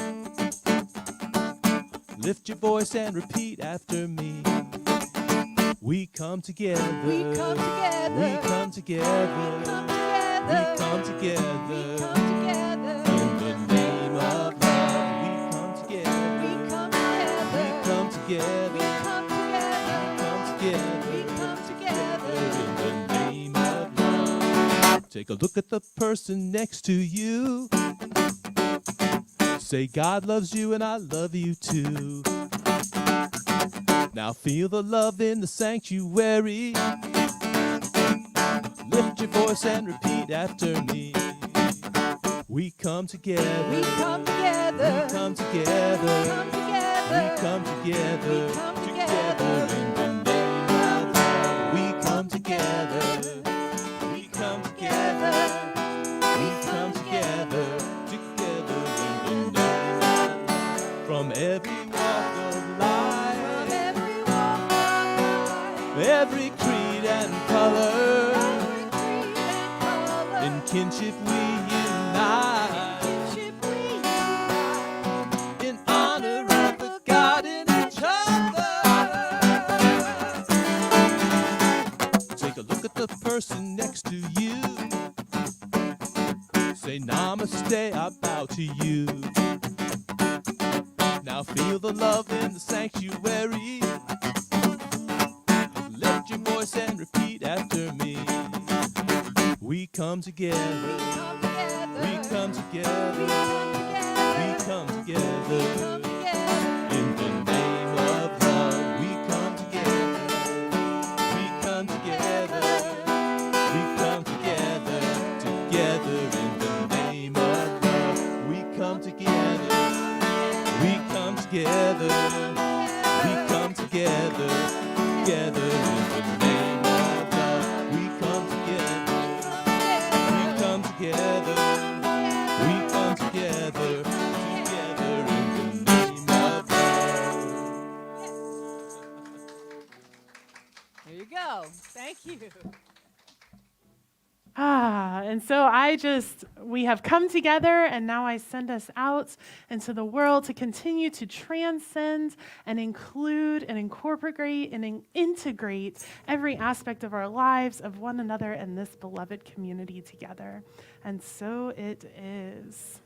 Lift your voice and repeat after me. We come together. We come together. We come together. We come together. We come together. We come together. In the name of love, we come together. We come together. We come We together. come together. We come We together. come together. In the name of love. Take a look at the person next to you. Say, God loves you and I love you too. Now feel the love in the sanctuary. Lift your voice and repeat after me. We come together. We come together. We come together. We come together. We come together. We come together. In the name of love. We come together. We come together. We come together. Together in the name of love. From every walk of life. From every walk of life. Every creed and color. Every creed and color. In kinship we unite. Kinship we unite. In honor of the God in each other. Take a look at the person next to you. Say namaste, I bow to you. Now feel the love in the sanctuary. Lift your voice and repeat after me. We come together. We come together. We come together. We come together. In the name of love, we come together. We come together. We come together. Together in the name of love, we come together. We come together. We come together. Together in the name of love, we come together. We come together. We come together. Together in the name of love. There you go. Thank you. And so we have come together, and now I send us out into the world to continue to transcend and include and incorporate and integrate every aspect of our lives, of one another, and this beloved community together. And so it is.